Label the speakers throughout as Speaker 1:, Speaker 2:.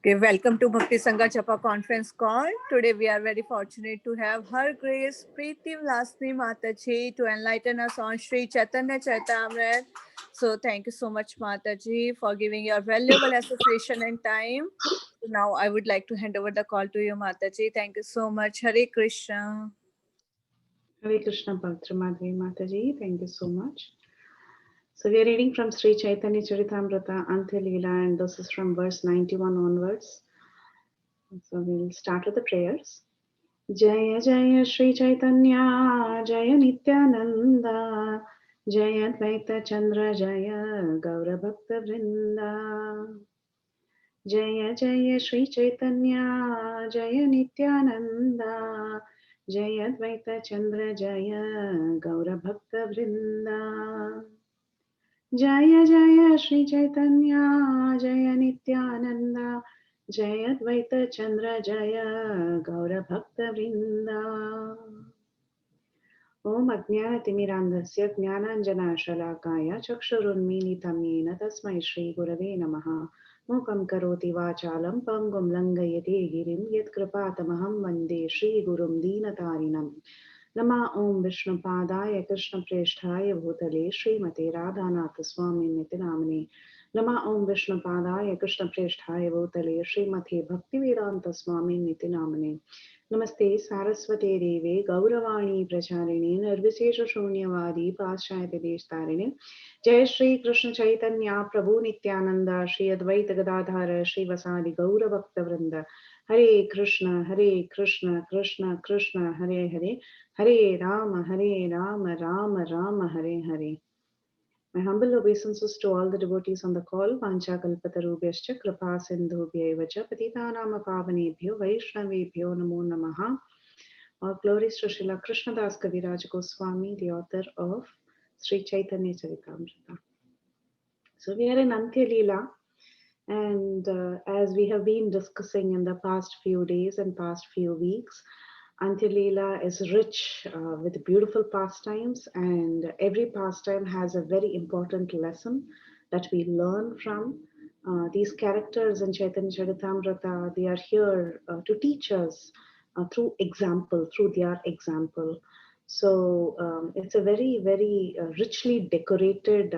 Speaker 1: Okay, welcome to Bhakti Sangha Chapa conference call. Today we are very fortunate to have Her Grace Preethi Vilasini Mataji to enlighten us on Sri Caitanya Caritamra. So thank you so much Mataji for giving your valuable association and time. Now I would like to hand over the call to you Mataji. Thank you so much. Hare Krishna.
Speaker 2: Hare Krishna Bhakti Madhvi Mataji, thank you so much. So we are reading from Sri Caitanya Caritamra Antya Lila, and this is from verse 91 onwards. So we'll start with the prayers. Jaya Jaya Sri Caitanya Jaya Nityananda Jaya Dvaita Chandra Jaya Gaura Bhakta Vrinda Jaya Jaya Sri Caitanya Jaya Nityananda Jaya Dvaita Chandra Jaya Gaura Bhakta Vrinda Jaya Jaya Sri Caitanya Jaya Nityananda Jaya Dvaita Chandra Jaya Gaura Bhakta Vrinda Om Ajnanatimirandhasya Jnananjanashalakaya Chakshurunmilitam Yena Tasmai Shri Gurave Namaha Mukam Karoti Vachalam Pangum Langayate Girim Yatkrapatamaham Vande Shri Gurum Deenatarinam Nama Om Vishnu Padaya Krishna Presthaya Bhutale Shri Mate Radhanath Swami Nitinamane Nama Om Vishnu Padaya Krishna Presthaya Bhutale Shri Mate Bhaktivedanta Swami Nitinamane Namaste Saraswate Deve Gauravani Pracharini Nirvisesha Shunyavadi Paschayate Deshtarine Jai Shri Krishna Chaitanya Prabhu Nityananda Shri Advaita Gadadhara Shri Vasadi Gaura Bhakta Vrinda Hare Krishna Krishna Krishna Hare Hare Hare Rama Rama Rama Hare Hare. My humble obeisances to all the devotees on the call. Vancha kalpatarubhyascha kripa sindhubhya vacha patitanam pavanebhyo vaishnavebhyo namo namaha. All glories to Srila Krishnadas Kaviraj Goswami, the author of Sri Caitanya Caritamrita. So we are in Antya Lila, and as we have been discussing in the past few days and past few weeks, Antya Lila is rich with beautiful pastimes, and every pastime has a very important lesson that we learn from. These characters in Chaitanya Charitamrita, they are here to teach us through their example. So it's a very, very richly decorated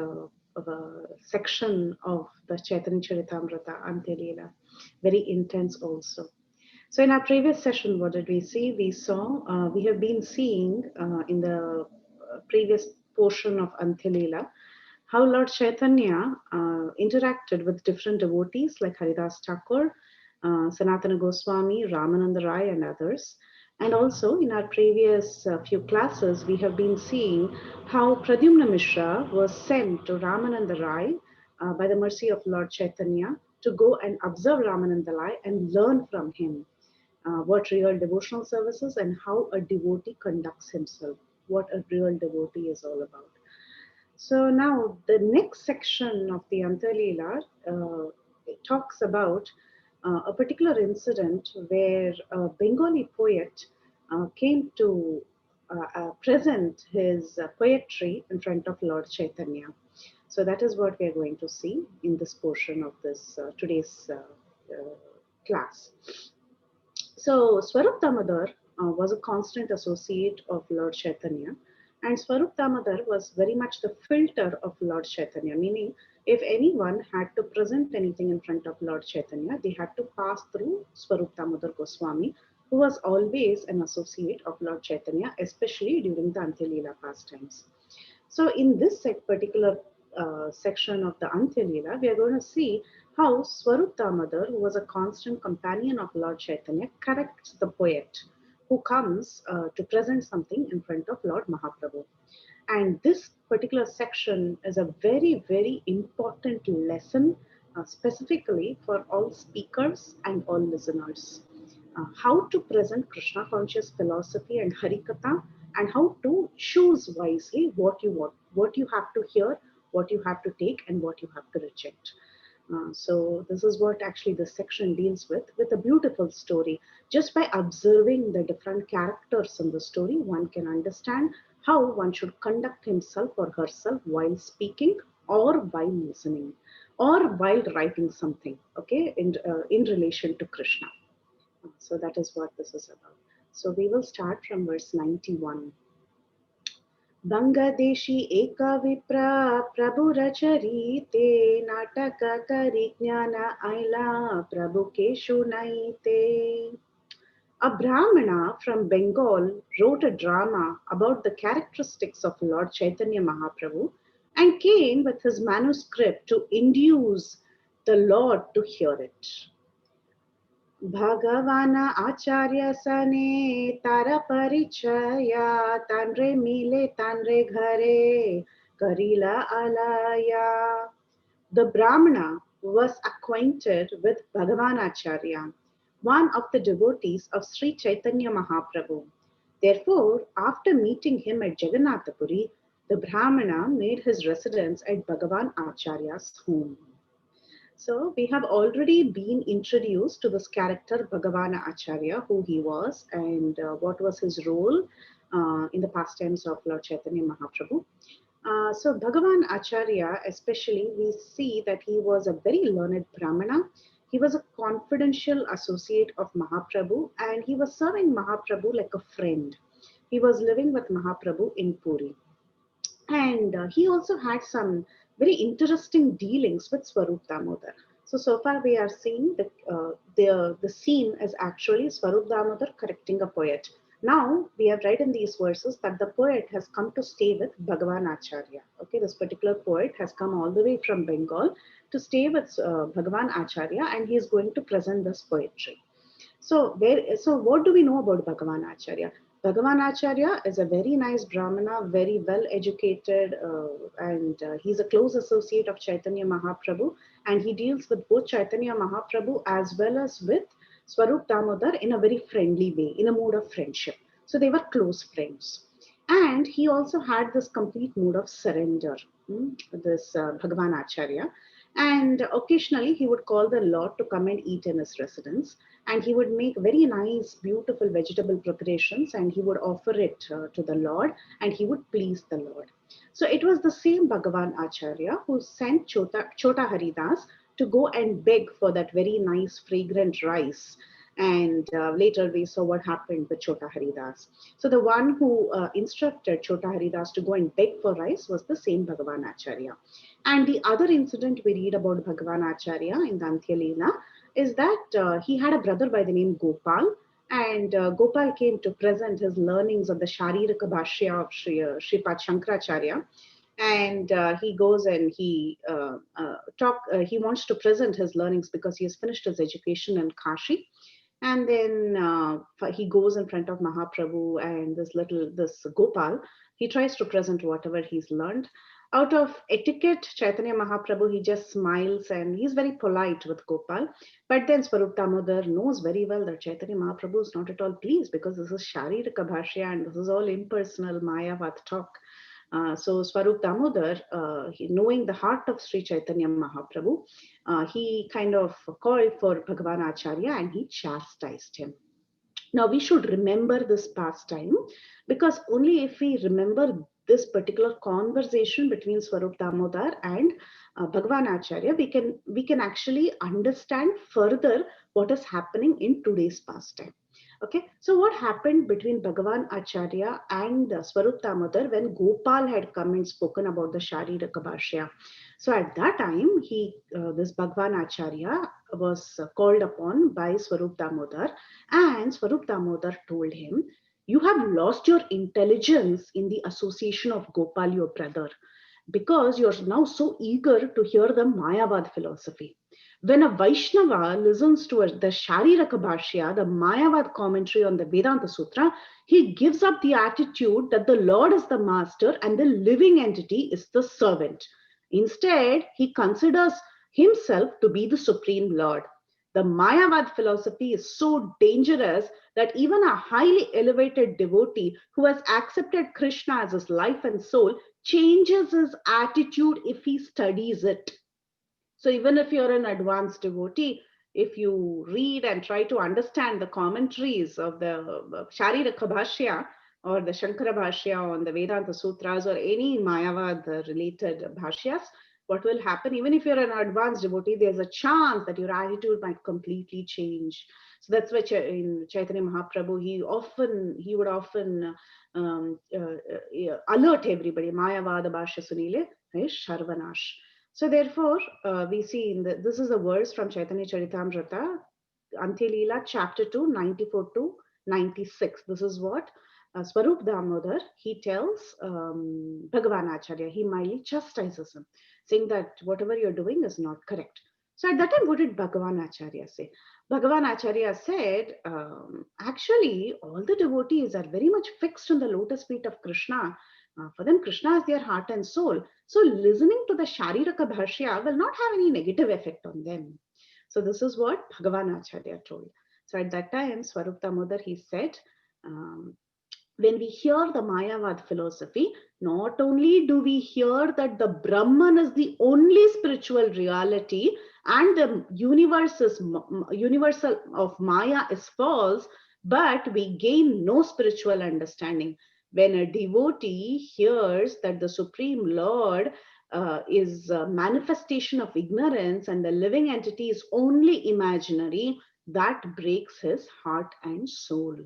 Speaker 2: section of the Chaitanya Charitamrita Antya Lila, very intense also. So in our previous session, what did we see? We have been seeing in the previous portion of Antya Lila how Lord Chaitanya interacted with different devotees like Haridas Thakur, Sanatana Goswami, Ramananda Rai, and others. And also in our previous few classes, we have been seeing how Pradyumna Mishra was sent to Ramananda Rai by the mercy of Lord Chaitanya to go and observe Ramananda Rai and learn from him what real devotional services and how a devotee conducts himself, what a real devotee is all about. So now the next section of the Antya Lila it talks about a particular incident where a Bengali poet came to present his poetry in front of Lord Chaitanya. So that is what we are going to see in this portion of this today's class. So Swarup Damodar was a constant associate of Lord Chaitanya, and Swarup Damodar was very much the filter of Lord Chaitanya, meaning if anyone had to present anything in front of Lord Chaitanya, they had to pass through Swarup Damodar Goswami, who was always an associate of Lord Chaitanya, especially during the Antya Lila pastimes. So in this particular section of the Antya Lila, we are going to see how Swarup Damodar, who was a constant companion of Lord Chaitanya, corrects the poet who comes to present something in front of Lord Mahaprabhu. And this particular section is a very, very important lesson specifically for all speakers and all listeners. How to present Krishna conscious philosophy and Harikatha, and how to choose wisely what you want, what you have to hear, what you have to take, and what you have to reject. So this is what actually this section deals with a beautiful story. Just by observing the different characters in the story, one can understand how one should conduct himself or herself while speaking or while listening. or while writing something, okay, in relation to Krishna. So that is what this is about. So we will start from verse 91. बंगदेशी एक विप्र प्रभुरचरीते नाटक करि ज्ञान ऐला प्रभु cashew नैते. A Brahmana from Bengal wrote a drama about the characteristics of Lord Chaitanya Mahaprabhu and came with his manuscript to induce the Lord to hear it. भगवान आचार्य सने तारा परिचया तांड्रे मिले तांड्रे घरे Karila alaya. The Brahmana was acquainted with Bhagavan Acharya, one of the devotees of Sri Chaitanya Mahaprabhu. Therefore, after meeting him at Jagannathapuri, the Brahmana made his residence at Bhagavan Acharya's home. So we have already been introduced to this character Bhagavana Acharya, who he was and what was his role in the pastimes of Lord Chaitanya Mahaprabhu. So Bhagavan Acharya, especially, we see that he was a very learned Brahmana. He was a confidential associate of Mahaprabhu and he was serving Mahaprabhu like a friend. He was living with Mahaprabhu in Puri. And he also had some very interesting dealings with Swarup Damodar. So far we are seeing that the scene is actually Swarup Damodar correcting a poet. Now we have read in these verses that the poet has come to stay with Bhagavan Acharya. Okay, this particular poet has come all the way from Bengal to stay with Bhagavan Acharya, and he is going to present this poetry. So what do we know about Bhagavan Acharya? Bhagavan Acharya is a very nice Brahmana, very well educated, and he's a close associate of Chaitanya Mahaprabhu, and he deals with both Chaitanya Mahaprabhu as well as with Swarup Damodar in a very friendly way, in a mood of friendship. So they were close friends. And he also had this complete mood of surrender, this Bhagavan Acharya. And occasionally he would call the Lord to come and eat in his residence. And he would make very nice, beautiful vegetable preparations and he would offer it to the Lord and he would please the Lord. So it was the same Bhagavan Acharya who sent Chota Haridas to go and beg for that very nice, fragrant rice. And later we saw what happened with Chota Haridas. So the one who instructed Chota Haridas to go and beg for rice was the same Bhagavan Acharya. And the other incident we read about Bhagavan Acharya in the Antya Lila is that he had a brother by the name Gopal, and Gopal came to present his learnings of the Sharirika Bhashya of Shripad Shankaracharya. And he goes and he wants to present his learnings because he has finished his education in Kashi. And then he goes in front of Mahaprabhu and this Gopal, he tries to present whatever he's learned. Out of etiquette, Chaitanya Mahaprabhu, he just smiles and he's very polite with Gopal. But then Swarup Damodar knows very well that Chaitanya Mahaprabhu is not at all pleased because this is Sharirika Bhashya and this is all impersonal Mayavad talk. So Swarup Damodar, knowing the heart of Sri Chaitanya Mahaprabhu, he kind of called for Bhagavan Acharya and he chastised him. Now we should remember this pastime because only if we remember this particular conversation between Swarup Damodar and Bhagavan Acharya, we can actually understand further what is happening in today's pastime. Okay, so what happened between Bhagavan Acharya and Swarup Damodar when Gopal had come and spoken about the Sharirika Bhashya? So at that time, this Bhagavan Acharya was called upon by Swarup Damodar, and Swarup Damodar told him, "You have lost your intelligence in the association of Gopal, your brother, because you're now so eager to hear the Mayavad philosophy. When a Vaishnava listens to the Shariraka Bhashya, the Mayavad commentary on the Vedanta Sutra, he gives up the attitude that the Lord is the master and the living entity is the servant. Instead, he considers himself to be the supreme Lord. The Mayavad philosophy is so dangerous that even a highly elevated devotee who has accepted Krishna as his life and soul changes his attitude if he studies it." So even if you're an advanced devotee, if you read and try to understand the commentaries of the Shariraka Bhashya or the Shankara Bhashya on the Vedanta Sutras or any Mayavad related Bhashyas, what will happen, even if you're an advanced devotee, there's a chance that your attitude might completely change. So that's why in Chaitanya Mahaprabhu, he would often alert everybody. Mayavada Bhashya Sunile is Sharvanash. So therefore, we see this is a verse from Chaitanya Charitamrita, Antya Lila, chapter 2, 94 to 96. This is what Swarup Damodar, he tells Bhagavan Acharya, he mildly chastises him, saying that whatever you're doing is not correct. So at that time, what did Bhagavan Acharya say? Bhagavan Acharya said, actually, all the devotees are very much fixed on the lotus feet of Krishna. For them, Krishna is their heart and soul. So listening to the Shariraka Bhashya will not have any negative effect on them. So this is what Bhagavan Acharya told. So at that time, Swarup Damodar, he said, um, when we hear the Mayavad philosophy, not only do we hear that the Brahman is the only spiritual reality and the universal of Maya is false, but we gain no spiritual understanding. When a devotee hears that the Supreme Lord is a manifestation of ignorance and the living entity is only imaginary, that breaks his heart and soul.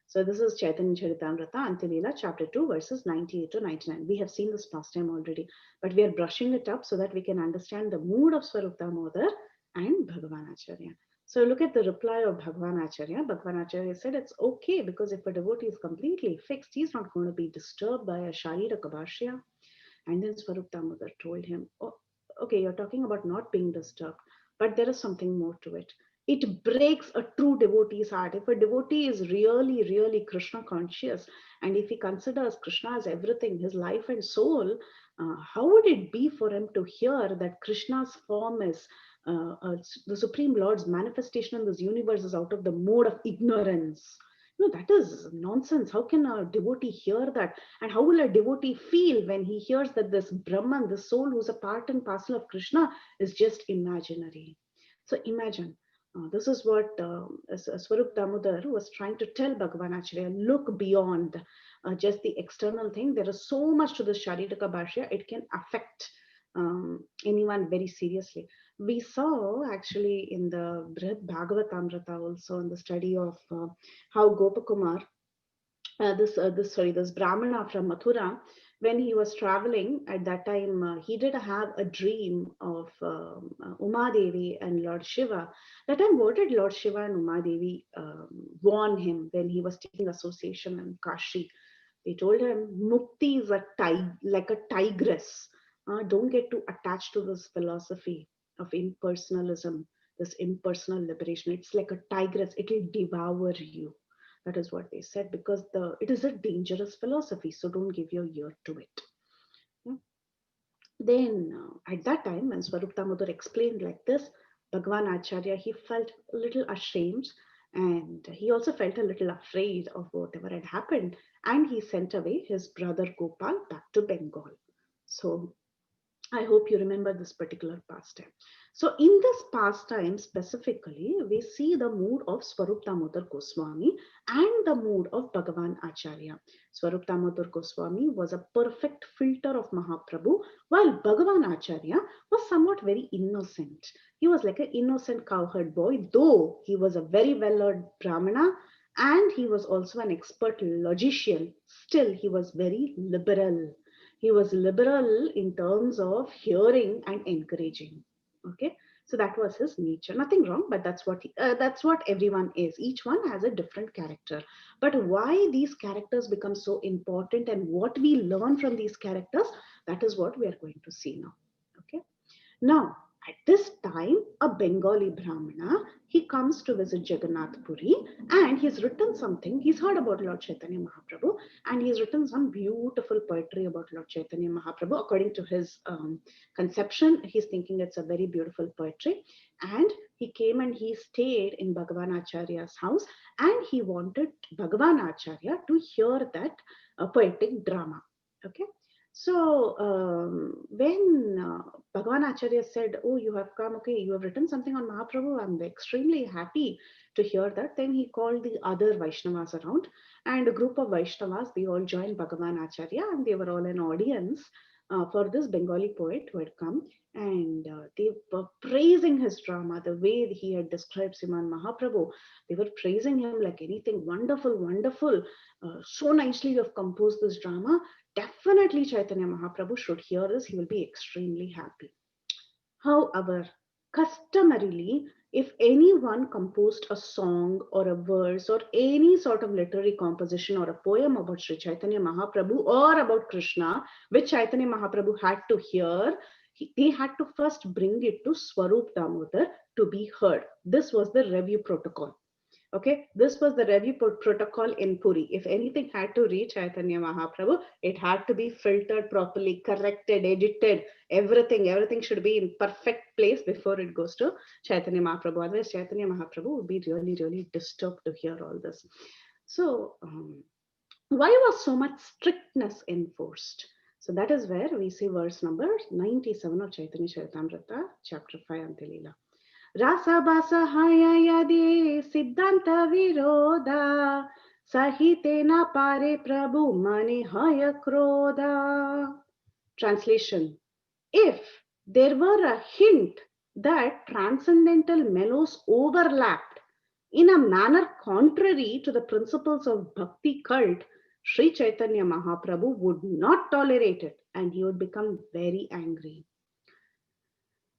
Speaker 2: So this is Chaitanya Charitamrita Antya Lila, chapter 2, verses 98 to 99. We have seen this last time already, but we are brushing it up so that we can understand the mood of Swarup Damodar and Bhagavan Acharya. So look at the reply of Bhagavan Acharya. Bhagavan Acharya said it's okay because if a devotee is completely fixed, he's not going to be disturbed by a Shariraka Bhashya. And then Swarup Damodar told him, oh, okay, you're talking about not being disturbed, but there is something more to it. It breaks a true devotee's heart. If a devotee is really, really Krishna conscious, and if he considers Krishna as everything, his life and soul, how would it be for him to hear that Krishna's form is the Supreme Lord's manifestation in this universe is out of the mode of ignorance? No, that is nonsense. How can a devotee hear that? And how will a devotee feel when he hears that this Brahman, the soul who's a part and parcel of Krishna, is just imaginary? So imagine, this is what Swarup Damodar was trying to tell Bhagavan Acharya, look beyond just the external thing. There is so much to this Shariraka Bhashya, it can affect anyone very seriously. We saw actually in the Brihad Bhagavatamrita also in the study of how Gopakumar, this Brahmana from Mathura, when he was traveling at that time, he did have a dream of Uma Devi and Lord Shiva. That time, what did Lord Shiva and Uma Devi warn him when he was taking association in Kashi? They told him, Mukti is like a tigress. Don't get too attached to this philosophy of impersonalism, this impersonal liberation. It's like a tigress, it will devour you. That is what they said, because it is a dangerous philosophy, so don't give your ear to it. Yeah. Then at that time, when Swarup Damodar explained like this, Bhagavan Acharya, he felt a little ashamed and he also felt a little afraid of whatever had happened. And he sent away his brother Gopal back to Bengal. So I hope you remember this particular pastime. So in this pastime specifically, we see the mood of Swarup Damodar Goswami and the mood of Bhagavan Acharya. Swarup Damodar Goswami was a perfect filter of Mahaprabhu, while Bhagavan Acharya was somewhat very innocent. He was like an innocent cowherd boy, though he was a very well-learned Brahmana and he was also an expert logician. Still, he was very liberal. He was liberal in terms of hearing and encouraging. Okay, so that was his nature. Nothing wrong, but that's what everyone is. Each one has a different character. But why these characters become so important and what we learn from these characters, that is what we are going to see now. Okay, now, at this time, a Bengali Brahmana, he comes to visit Jagannath Puri and he's written something. He's heard about Lord Chaitanya Mahaprabhu and he's written some beautiful poetry about Lord Chaitanya Mahaprabhu. According to his conception, he's thinking it's a very beautiful poetry. And he came and he stayed in Bhagavan Acharya's house and he wanted Bhagavan Acharya to hear that poetic drama. Okay. So when Bhagavan Acharya said, oh, you have come, okay, you have written something on Mahaprabhu, I'm extremely happy to hear that. Then he called the other Vaishnavas around and a group of Vaishnavas, they all joined Bhagavan Acharya and they were all an audience for this Bengali poet who had come, and they were praising his drama, the way he had described Sriman Mahaprabhu. They were praising him like anything wonderful, wonderful. So nicely you have composed this drama. Definitely Chaitanya Mahaprabhu should hear this. He will be extremely happy. However, customarily, if anyone composed a song or a verse or any sort of literary composition or a poem about Sri Chaitanya Mahaprabhu or about Krishna, which Chaitanya Mahaprabhu had to hear, they had to first bring it to Swarup Damodar to be heard. This was the review protocol. Okay, this was the review protocol in Puri. If anything had to reach Chaitanya Mahaprabhu, it had to be filtered properly, corrected, edited, everything should be in perfect place before it goes to Chaitanya Mahaprabhu. Otherwise, Chaitanya Mahaprabhu would be really, really disturbed to hear all this. So, why was so much strictness enforced? So that is where we see verse number 97 of Chaitanya Caritamrita, chapter 5, Antya Lila. Rasabasahayayade Siddhanta Viroda Sahitena Pare Prabhu Mani Haya Kroda. Translation: if there were a hint that transcendental mellows overlapped in a manner contrary to the principles of bhakti cult, Sri Chaitanya Mahaprabhu would not tolerate it and he would become very angry.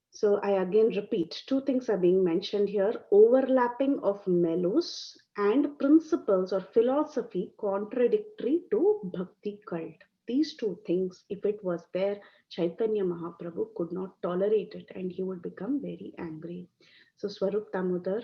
Speaker 2: So I again repeat, two things are being mentioned here: overlapping of mellows and principles or philosophy contradictory to bhakti cult. These two things, if it was there, Chaitanya Mahaprabhu could not tolerate it and he would become very angry. So Swarup Damodar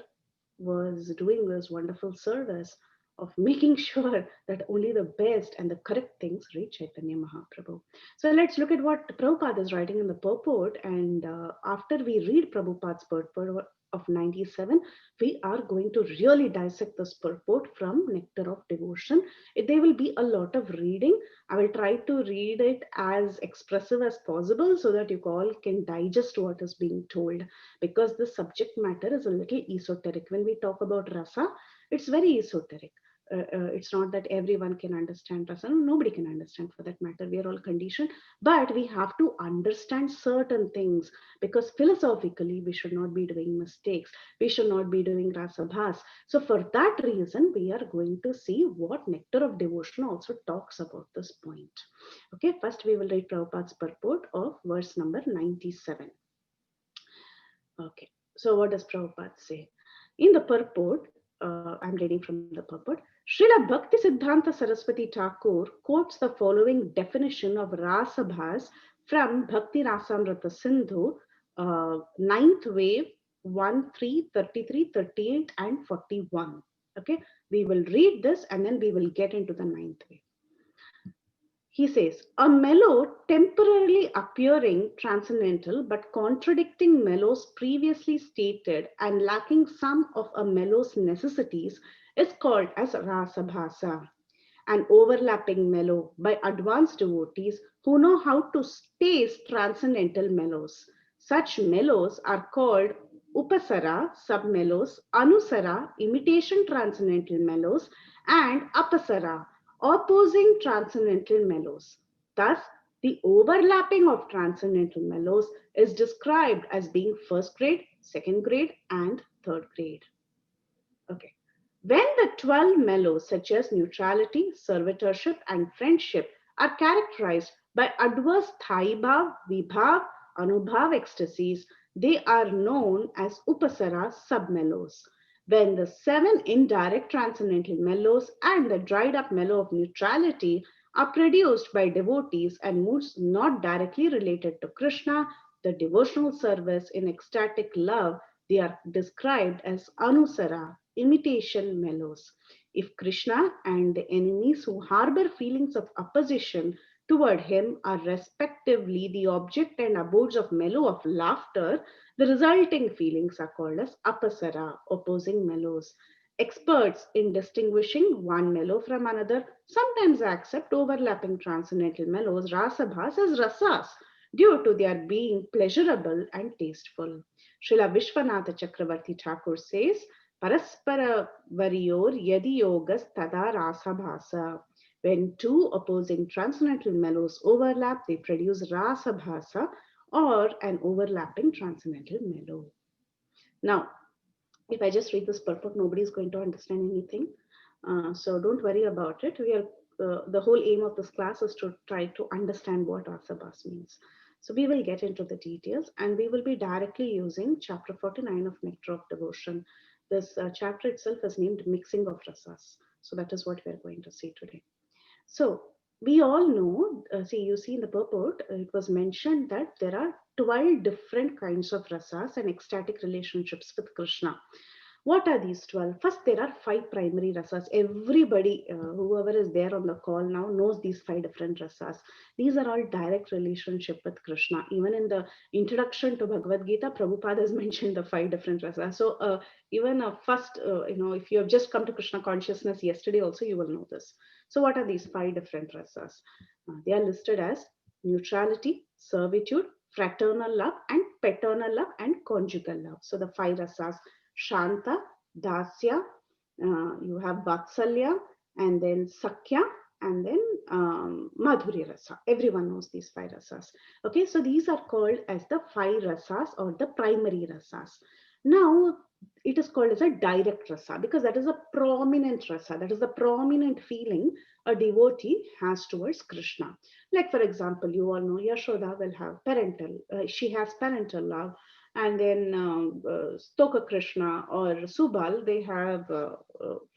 Speaker 2: was doing this wonderful service of making sure that only the best and the correct things reach Chaitanya Mahaprabhu. So let's look at what Prabhupada is writing in the purport. And after we read Prabhupada's purport of 97, we are going to really dissect this purport from Nectar of Devotion. There will be a lot of reading. I will try to read it as expressive as possible so that you all can digest what is being told, because the subject matter is a little esoteric. When we talk about rasa, it's very esoteric. It's not that everyone can understand rasa. Nobody can understand for that matter. We are all conditioned, but we have to understand certain things, because philosophically we should not be doing mistakes. We should not be doing rasa bhas. So for that reason, we are going to see what Nectar of Devotion also talks about this point. Okay, first we will read Prabhupada's purport of verse number 97. Okay, so what does Prabhupada say? In the purport, I'm reading from the purport. Srila Bhakti Siddhanta Saraswati Thakur quotes the following definition of Rasabhas from Bhakti Rasamrita Sindhu, 9th wave, 1, 3, 33, 38, and 41. Okay, we will read this and then we will get into the 9th wave. He says, a mellow temporarily appearing transcendental but contradicting mellows previously stated and lacking some of a mellow's necessities is called as rasabhasa. An overlapping mellow by advanced devotees who know how to taste transcendental mellows. Such mellows are called upasara, sub-mellows, anusara, imitation transcendental mellows, and apasara, opposing transcendental mellows. Thus, the overlapping of transcendental mellows is described as being first grade, second grade, and third grade. Okay. When the 12 mellows, such as neutrality, servitorship, and friendship, are characterized by adverse thaibhav, vibhav, anubhav ecstasies, they are known as upasara submellows. When the 7 indirect transcendental mellows and the dried up mellow of neutrality are produced by devotees and moods not directly related to Krishna, the devotional service in ecstatic love, they are described as anusara, imitation mellows. If Krishna and the enemies who harbor feelings of opposition toward him are respectively the object and abodes of mellow of laughter, the resulting feelings are called as apasara, opposing mellows. Experts in distinguishing one mellow from another sometimes accept overlapping transcendental mellows, rasabhas, as rasas due to their being pleasurable and tasteful. Srila Vishwanatha Chakravarti Thakur says, Paraspara Variyor Yadi Yogas Tada Rasabhasa. When two opposing transcendental mellows overlap, they produce rasa bhasa, or an overlapping transcendental mellow. Now, if I just read this purport, nobody is going to understand anything. So don't worry about it. The whole aim of this class is to try to understand what asabhas means. So we will get into the details, and we will be directly using chapter 49 of Nectar of Devotion. This chapter itself is named Mixing of Rasas. So that is what we are going to see today. So we all know, you see in the purport, it was mentioned that there are 12 different kinds of rasas and ecstatic relationships with Krishna. What are these 12? First, there are five primary rasas. Everybody, whoever is there on the call now, knows these five different rasas. These are all direct relationship with Krishna. Even in the introduction to Bhagavad Gita, Prabhupada has mentioned the five different rasas. So, even first, if you have just come to Krishna consciousness yesterday, also you will know this. So, what are these five different rasas? They are listed as neutrality, servitude, fraternal love, and paternal love, and conjugal love. So, the five rasas: Shanta, Dasya, you have Vatsalya, and then Sakya, and then Madhurya Rasa. Everyone knows these five rasas. Okay, so these are called as the five rasas or the primary rasas. Now, it is called as a direct rasa because that is a prominent rasa, that is the prominent feeling a devotee has towards Krishna. Like, for example, you all know Yashoda will have she has parental love, and then Stoka Krishna or Subal, they have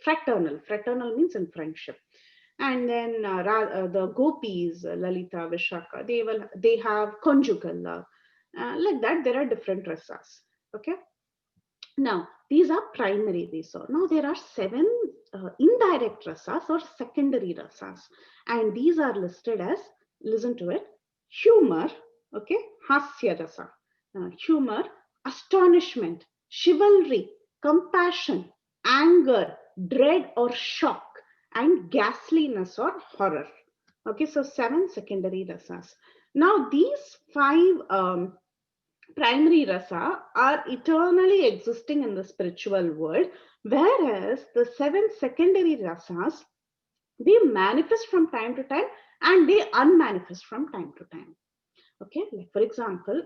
Speaker 2: fraternal. Fraternal means in friendship. And then the gopis, Lalita, Vishaka, they have conjugal love. Like that, there are different rasas. Okay. Now, these are primary rasas. Now, there are seven indirect rasas or secondary rasas. And these are listed as, listen to it, humor, okay, hasya rasa, humor, astonishment, chivalry, compassion, anger, dread or shock, and ghastliness or horror. Okay, so seven secondary rasas. Now, these five primary rasa are eternally existing in the spiritual world, whereas the seven secondary rasas, they manifest from time to time and they unmanifest from time to time. Okay, like for example,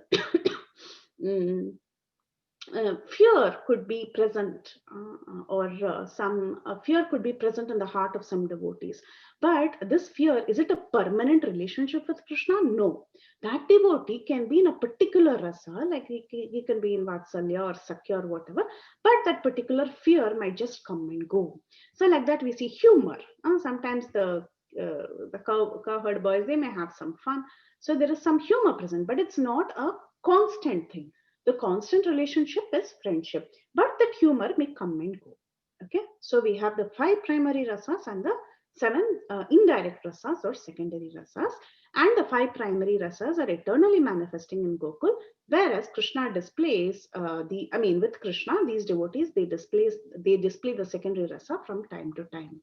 Speaker 2: fear could be present, or some fear could be present in the heart of some devotees. But this fear, is it a permanent relationship with Krishna? No. That devotee can be in a particular rasa, like he can be in Vatsalya or Sakya or whatever, but that particular fear might just come and go. So, like that, we see humor. Sometimes the cowherd boys, they may have some fun. So, there is some humor present, but it's not a constant thing. The constant relationship is friendship, but that humor may come and go. Okay, so we have the five primary rasas and the seven indirect rasas or secondary rasas, and the five primary rasas are eternally manifesting in Gokul, whereas Krishna displays with Krishna, these devotees, they display the secondary rasa from time to time.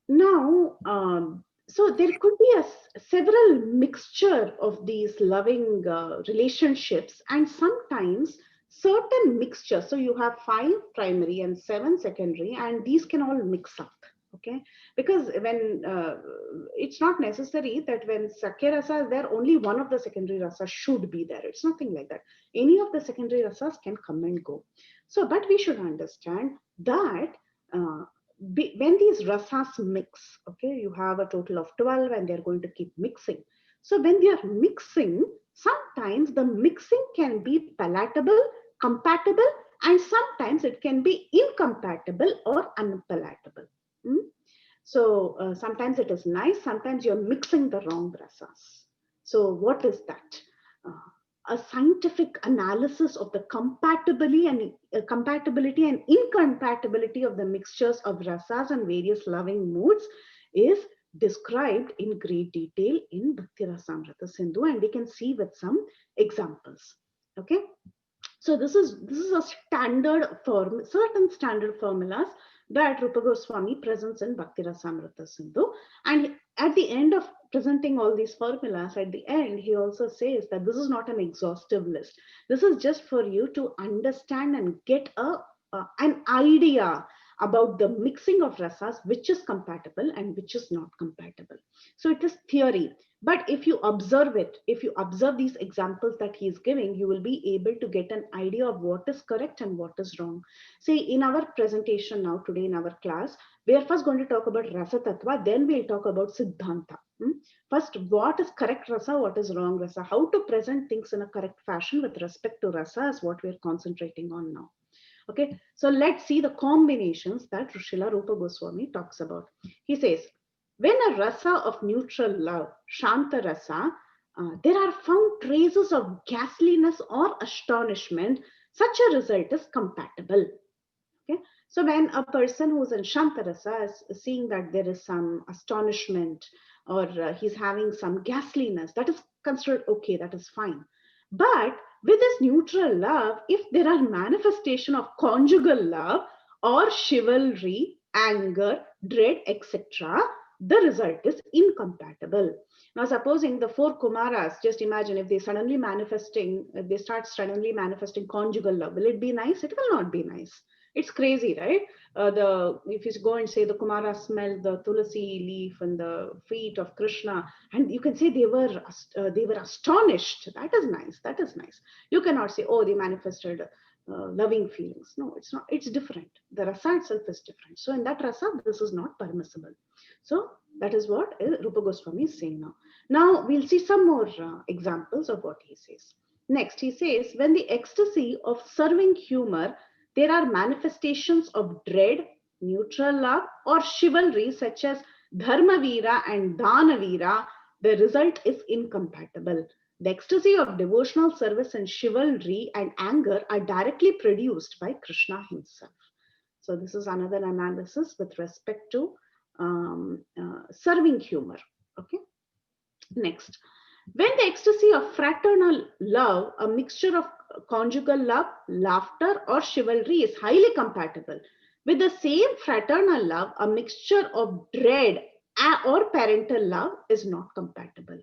Speaker 2: Now, so there could be several mixture of these loving relationships, and sometimes certain mixture. So you have five primary and seven secondary, and these can all mix up. Okay, because when it's not necessary that when Sakya rasa is there, only one of the secondary rasas should be there. It's nothing like that. Any of the secondary rasas can come and go. So, but we should understand that. When these rasas mix, okay, you have a total of 12 and they're going to keep mixing. So when they are mixing, sometimes the mixing can be palatable, compatible, and sometimes it can be incompatible or unpalatable. So sometimes it is nice, sometimes you're mixing the wrong rasas. So what is that? A scientific analysis of the compatibility and incompatibility of the mixtures of rasas and various loving moods is described in great detail in Bhakti Rasamrita Sindhu, and we can see with some examples. Okay, so this is a standard form, certain standard formulas that Rupa Goswami presents in Bhakti Rasamrita Sindhu, and at the end of presenting all these formulas, at the end he also says that this is not an exhaustive list. This is just for you to understand and get an idea about the mixing of rasas, which is compatible and which is not compatible. So it is theory. But if you observe it, if you observe these examples that he is giving, you will be able to get an idea of what is correct and what is wrong. See, in our presentation now today in our class, we are first going to talk about rasa tattva, then we'll talk about siddhanta. First, what is correct rasa, what is wrong rasa, how to present things in a correct fashion with respect to rasa is what we're concentrating on now. Okay, so let's see the combinations that Srila Rupa Goswami talks about. He says, when a rasa of neutral love, Shanta rasa, there are found traces of ghastliness or astonishment, such a result is compatible. Okay, so when a person who's in Shanta rasa is seeing that there is some astonishment or he's having some ghastliness, that is considered okay, that is fine. But with this neutral love, if there are manifestation of conjugal love or chivalry, anger, dread, etc., the result is incompatible. Now, supposing the four Kumaras, just imagine if they suddenly manifesting, if they start suddenly manifesting conjugal love, will it be nice? It will not be nice. It's crazy, right? If you go and say the Kumara smelled the tulasi leaf and the feet of Krishna, and you can say they were astonished. That is nice. That is nice. You cannot say, oh, they manifested loving feelings. No, it's not. It's different. The rasa itself is different. So in that rasa, this is not permissible. So that is what Rupa Goswami is saying now. Now we'll see some more examples of what he says. Next, he says, when the ecstasy of serving humor, there are manifestations of dread, neutral love, or chivalry, such as Dharmavira and Danavira, the result is incompatible. The ecstasy of devotional service and chivalry and anger are directly produced by Krishna himself. So this is another analysis with respect to serving humor. Okay. Next, when the ecstasy of fraternal love, a mixture of conjugal love, laughter, or chivalry is highly compatible. With the same fraternal love, a mixture of dread or parental love is not compatible.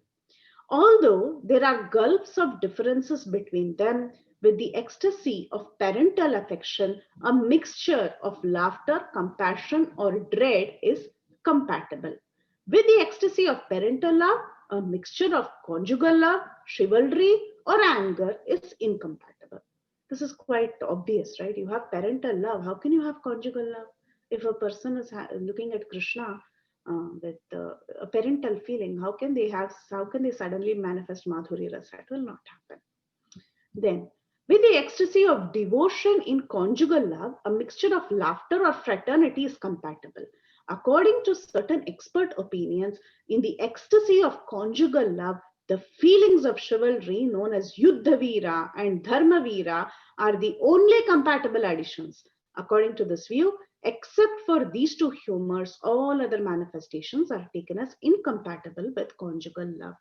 Speaker 2: Although there are gulfs of differences between them, with the ecstasy of parental affection, a mixture of laughter, compassion, or dread is compatible. With the ecstasy of parental love, a mixture of conjugal love, chivalry, or anger is incompatible. This is quite obvious, right? You have parental love. How can you have conjugal love? If a person is looking at Krishna with a parental feeling, how can they suddenly manifest Madhuri Rasa? It will not happen. Then, with the ecstasy of devotion in conjugal love, a mixture of laughter or fraternity is compatible. According to certain expert opinions, in the ecstasy of conjugal love, the feelings of chivalry known as Yuddhavira and Dharmavira are the only compatible additions. According to this view, except for these two humors, all other manifestations are taken as incompatible with conjugal love.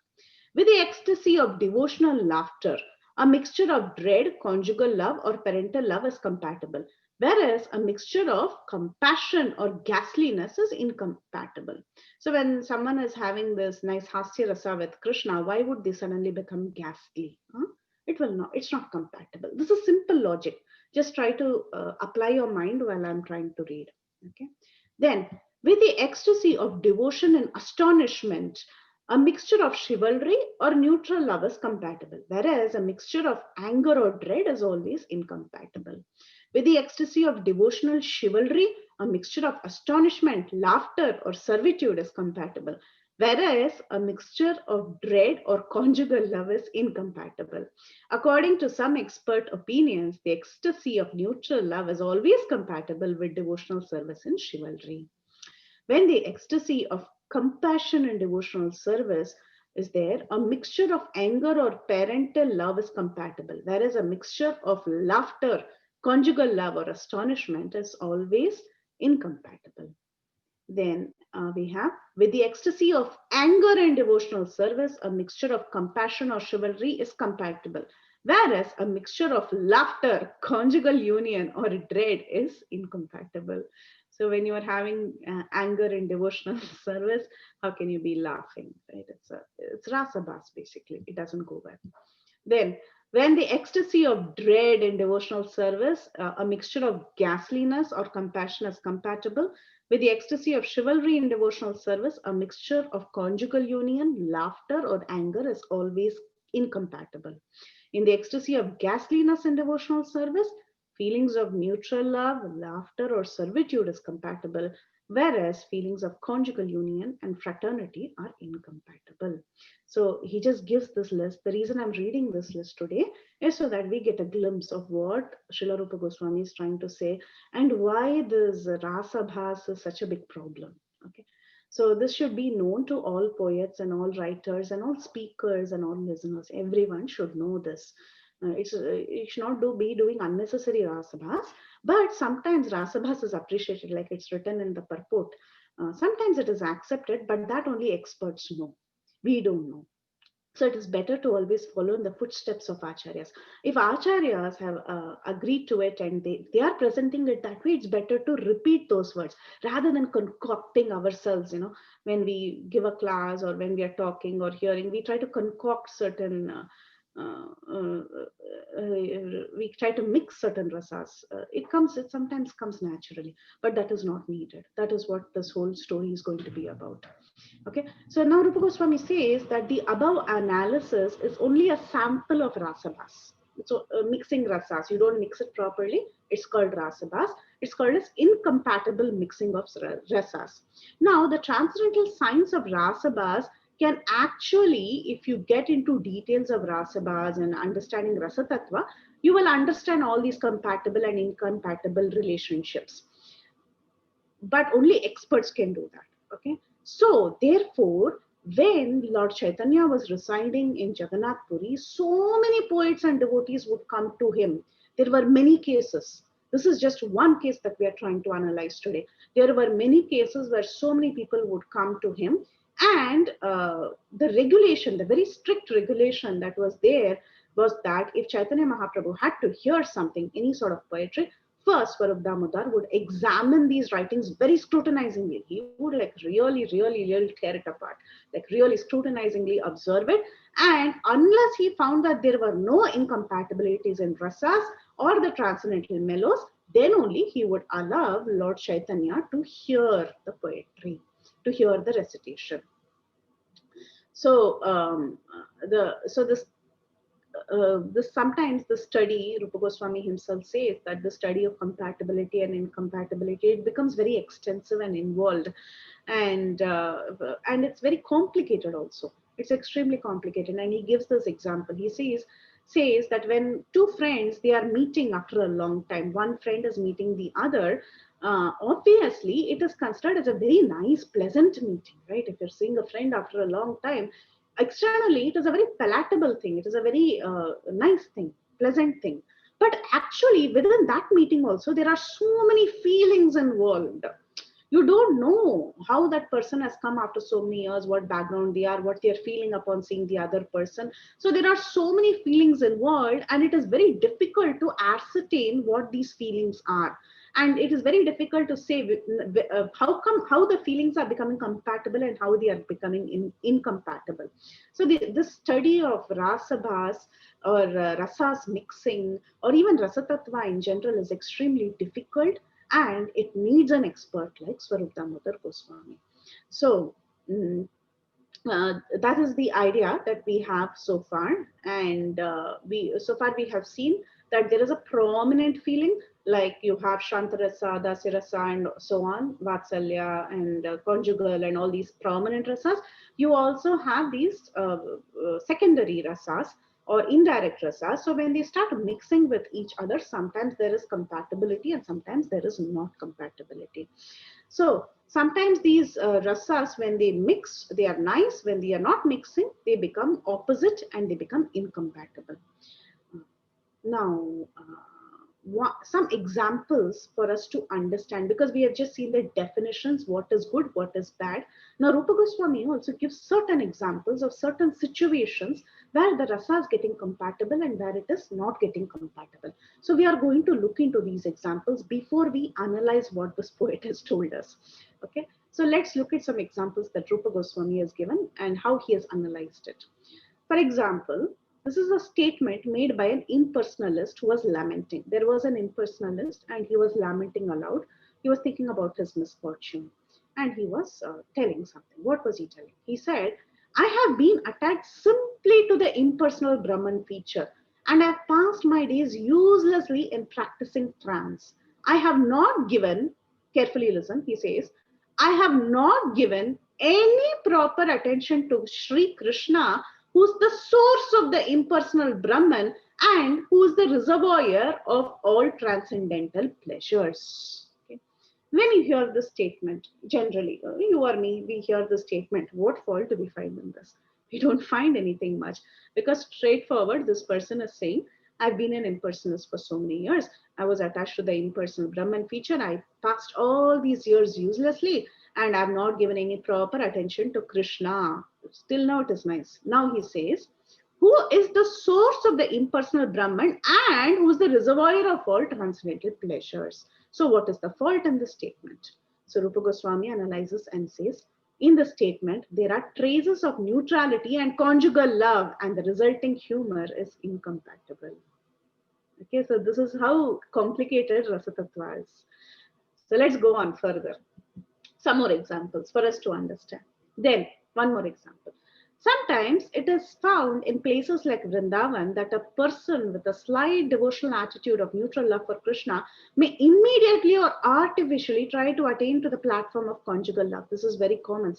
Speaker 2: With the ecstasy of devotional laughter, a mixture of dread, conjugal love, or parental love is compatible, whereas a mixture of compassion or ghastliness is incompatible. So when someone is having this nice hasya rasa with Krishna, why would they suddenly become ghastly? Huh? It will not. It's not compatible. This is simple logic. Just try to apply your mind while I'm trying to read. Okay. Then, with the ecstasy of devotion and astonishment, a mixture of chivalry or neutral love is compatible, whereas a mixture of anger or dread is always incompatible. With the ecstasy of devotional chivalry, a mixture of astonishment, laughter, or servitude is compatible, whereas a mixture of dread or conjugal love is incompatible. According to some expert opinions, the ecstasy of neutral love is always compatible with devotional service and chivalry. When the ecstasy of compassion and devotional service is there, a mixture of anger or parental love is compatible, whereas a mixture of laughter, conjugal love, or astonishment is always incompatible. Then we have, with the ecstasy of anger and devotional service, a mixture of compassion or chivalry is compatible, whereas a mixture of laughter, conjugal union, or dread is incompatible. So when you are having anger in devotional service, how can you be laughing? Right? It's rasabas basically. It doesn't go well. Then, When the ecstasy of dread in devotional service, a mixture of ghastliness or compassion is compatible, with the ecstasy of chivalry in devotional service, a mixture of conjugal union, laughter, or anger is always incompatible. In the ecstasy of ghastliness in devotional service, feelings of mutual love, laughter, or servitude is compatible, whereas feelings of conjugal union and fraternity are incompatible. So he just gives this list. The reason I'm reading this list today is so that we get a glimpse of what Srila Rupa Goswami is trying to say and why this rasa bhas is such a big problem. Okay. So this should be known to all poets and all writers and all speakers and all listeners. Everyone should know this. It should not be doing unnecessary rasabhas, but sometimes rasabhas is appreciated, like it's written in the purport. Sometimes it is accepted, but that only experts know. We don't know. So it is better to always follow in the footsteps of acharyas. If acharyas have agreed to it and they are presenting it that way, it's better to repeat those words rather than concocting ourselves. When we give a class or when we are talking or hearing, we try to concoct certain uh, uh, we try to mix certain rasas. It sometimes comes naturally, but that is not needed. That is what this whole story is going to be about. Okay, so now Rupa Goswami says that the above analysis is only a sample of rasabhas. So mixing rasas, you don't mix it properly. It's called rasabhas. It's called as incompatible mixing of rasas. Now, the transcendental science of rasabhas can actually, if you get into details of rasabhas and understanding rasatattva, you will understand all these compatible and incompatible relationships. But only experts can do that. Okay, so therefore, when Lord Chaitanya was residing in Jagannath Puri, so many poets and devotees would come to him. There were many cases. This is just one case that we are trying to analyze today. There were many cases where so many people would come to him, and the regulation, the very strict regulation that was there, was that if Chaitanya Mahaprabhu had to hear something, any sort of poetry, first Swarup Damodar would examine these writings very scrutinizingly. He would like really tear it apart, like really scrutinizingly observe it. And unless he found that there were no incompatibilities in rasas or the transcendental mellows, then only he would allow Lord Chaitanya to hear the poetry, to hear the recitation. So this sometimes the study, Rupa Goswami himself says that the study of compatibility and incompatibility, it becomes very extensive and involved, and it's very complicated also. It's extremely complicated, and he gives this example. He says that when two friends, they are meeting after a long time, one friend is meeting the other. Obviously, it is considered as a very nice, pleasant meeting, right? If you're seeing a friend after a long time, externally it is a very palatable thing, it is a very nice thing, pleasant thing, but actually within that meeting also there are so many feelings involved. You don't know how that person has come after so many years, what background they are, what they're feeling upon seeing the other person. So there are so many feelings involved, and it is very difficult to ascertain what these feelings are. And it is very difficult to say how the feelings are becoming compatible and how they are becoming incompatible. So this study of rasabhas or rasas mixing or even rasatattva in general is extremely difficult, and it needs an expert like Swarup Damodar Goswami. So that is the idea that we have so far, and we have seen that there is a prominent feeling, like you have Shantarasa, Dasirasa, and so on, Vatsalya and conjugal and all these prominent rasas. You also have these secondary rasas or indirect rasas. So when they start mixing with each other, sometimes there is compatibility and sometimes there is not compatibility. So sometimes these rasas, when they mix, they are nice. When they are not mixing, they become opposite and they become incompatible. Now, some examples for us to understand, because we have just seen the definitions, what is good, what is bad. Now, Rupa Goswami also gives certain examples of certain situations where the rasa is getting compatible and where it is not getting compatible. So we are going to look into these examples before we analyze what this poet has told us. Okay, so let's look at some examples that Rupa Goswami has given and how he has analyzed it. For example, This is a statement made by an impersonalist who was lamenting. There was an impersonalist and he was lamenting aloud. He was thinking about his misfortune and he was telling something. What was he telling? He said, I have been attacked simply to the impersonal Brahman feature and I have passed my days uselessly in practicing trance. I have not given, carefully listen, he says, I have not given any proper attention to Sri Krishna, who's the source of the impersonal Brahman and who's the reservoir of all transcendental pleasures. Okay. When you hear this statement, generally, you or me, we hear the statement, what fault do we find in this? We don't find anything much because straightforward, this person is saying, I've been an impersonalist for so many years. I was attached to the impersonal Brahman feature. I passed all these years uselessly and I've not given any proper attention to Krishna. Still now it is nice. Now he says, who is the source of the impersonal Brahman and who is the reservoir of all transcendental pleasures. So what is the fault in the statement? So Rupa Goswami analyzes and says, in the statement, there are traces of neutrality and conjugal love and the resulting humor is incompatible. Okay, so this is how complicated Rasatattva is. So let's go on further. Some more examples for us to understand. Then, one more example. Sometimes it is found in places like Vrindavan that a person with a slight devotional attitude of neutral love for Krishna may immediately or artificially try to attain to the platform of conjugal love. This is very common,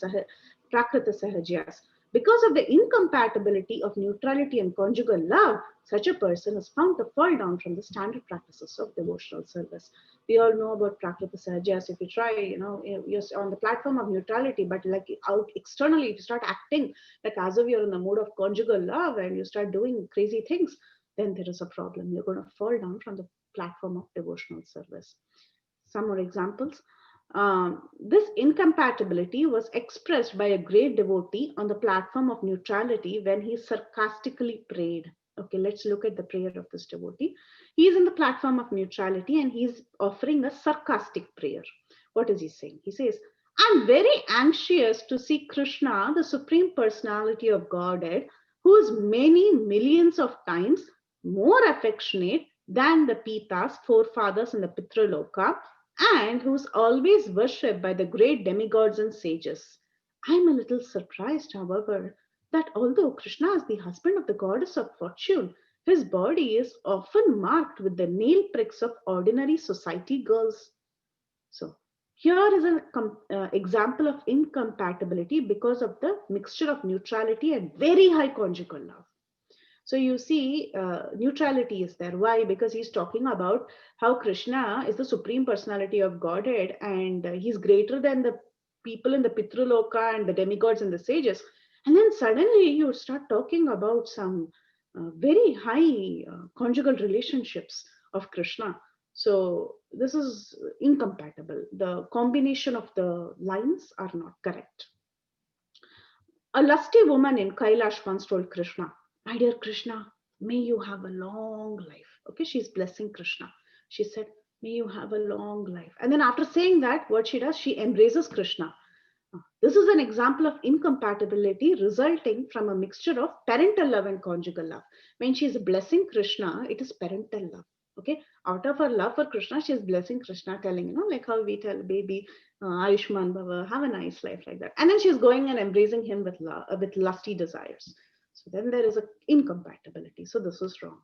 Speaker 2: Prakrita Sahajas. Because of the incompatibility of neutrality and conjugal love, such a person is found to fall down from the standard practices of devotional service. We all know about Prakriti Sahajas. If you try, you're on the platform of neutrality, but like out externally, if you start acting like as if you're in the mood of conjugal love and you start doing crazy things, then there is a problem. You're going to fall down from the platform of devotional service. Some more examples. This incompatibility was expressed by a great devotee on the platform of neutrality when he sarcastically prayed. Okay, let's look at the prayer of this devotee. He is in the platform of neutrality and he's offering a sarcastic prayer. What is he saying? He says, I'm very anxious to see Krishna, the Supreme Personality of Godhead, who is many millions of times more affectionate than the Pitas, forefathers in the Pitraloka, and who's always worshipped by the great demigods and sages. I'm a little surprised, however, that although Krishna is the husband of the goddess of fortune, his body is often marked with the nail pricks of ordinary society girls. So, here is an example of incompatibility because of the mixture of neutrality and very high conjugal love. So you see, neutrality is there. Why? Because he's talking about how Krishna is the supreme personality of Godhead and he's greater than the people in the Pitraloka and the demigods and the sages. And then suddenly you start talking about some very high conjugal relationships of Krishna. So this is incompatible. The combination of the lines are not correct. A lusty woman in Kailash once told Krishna, my dear Krishna, may you have a long life. Okay, she's blessing Krishna. She said, may you have a long life. And then after saying that, what she does, she embraces Krishna. This is an example of incompatibility resulting from a mixture of parental love and conjugal love. When she is blessing Krishna, it is parental love. Okay, out of her love for Krishna, she is blessing Krishna, telling, like how we tell baby, Ayushman Bhava, have a nice life, like that. And then she's going and embracing him with love, with lusty desires. So then there is an incompatibility. So this is wrong.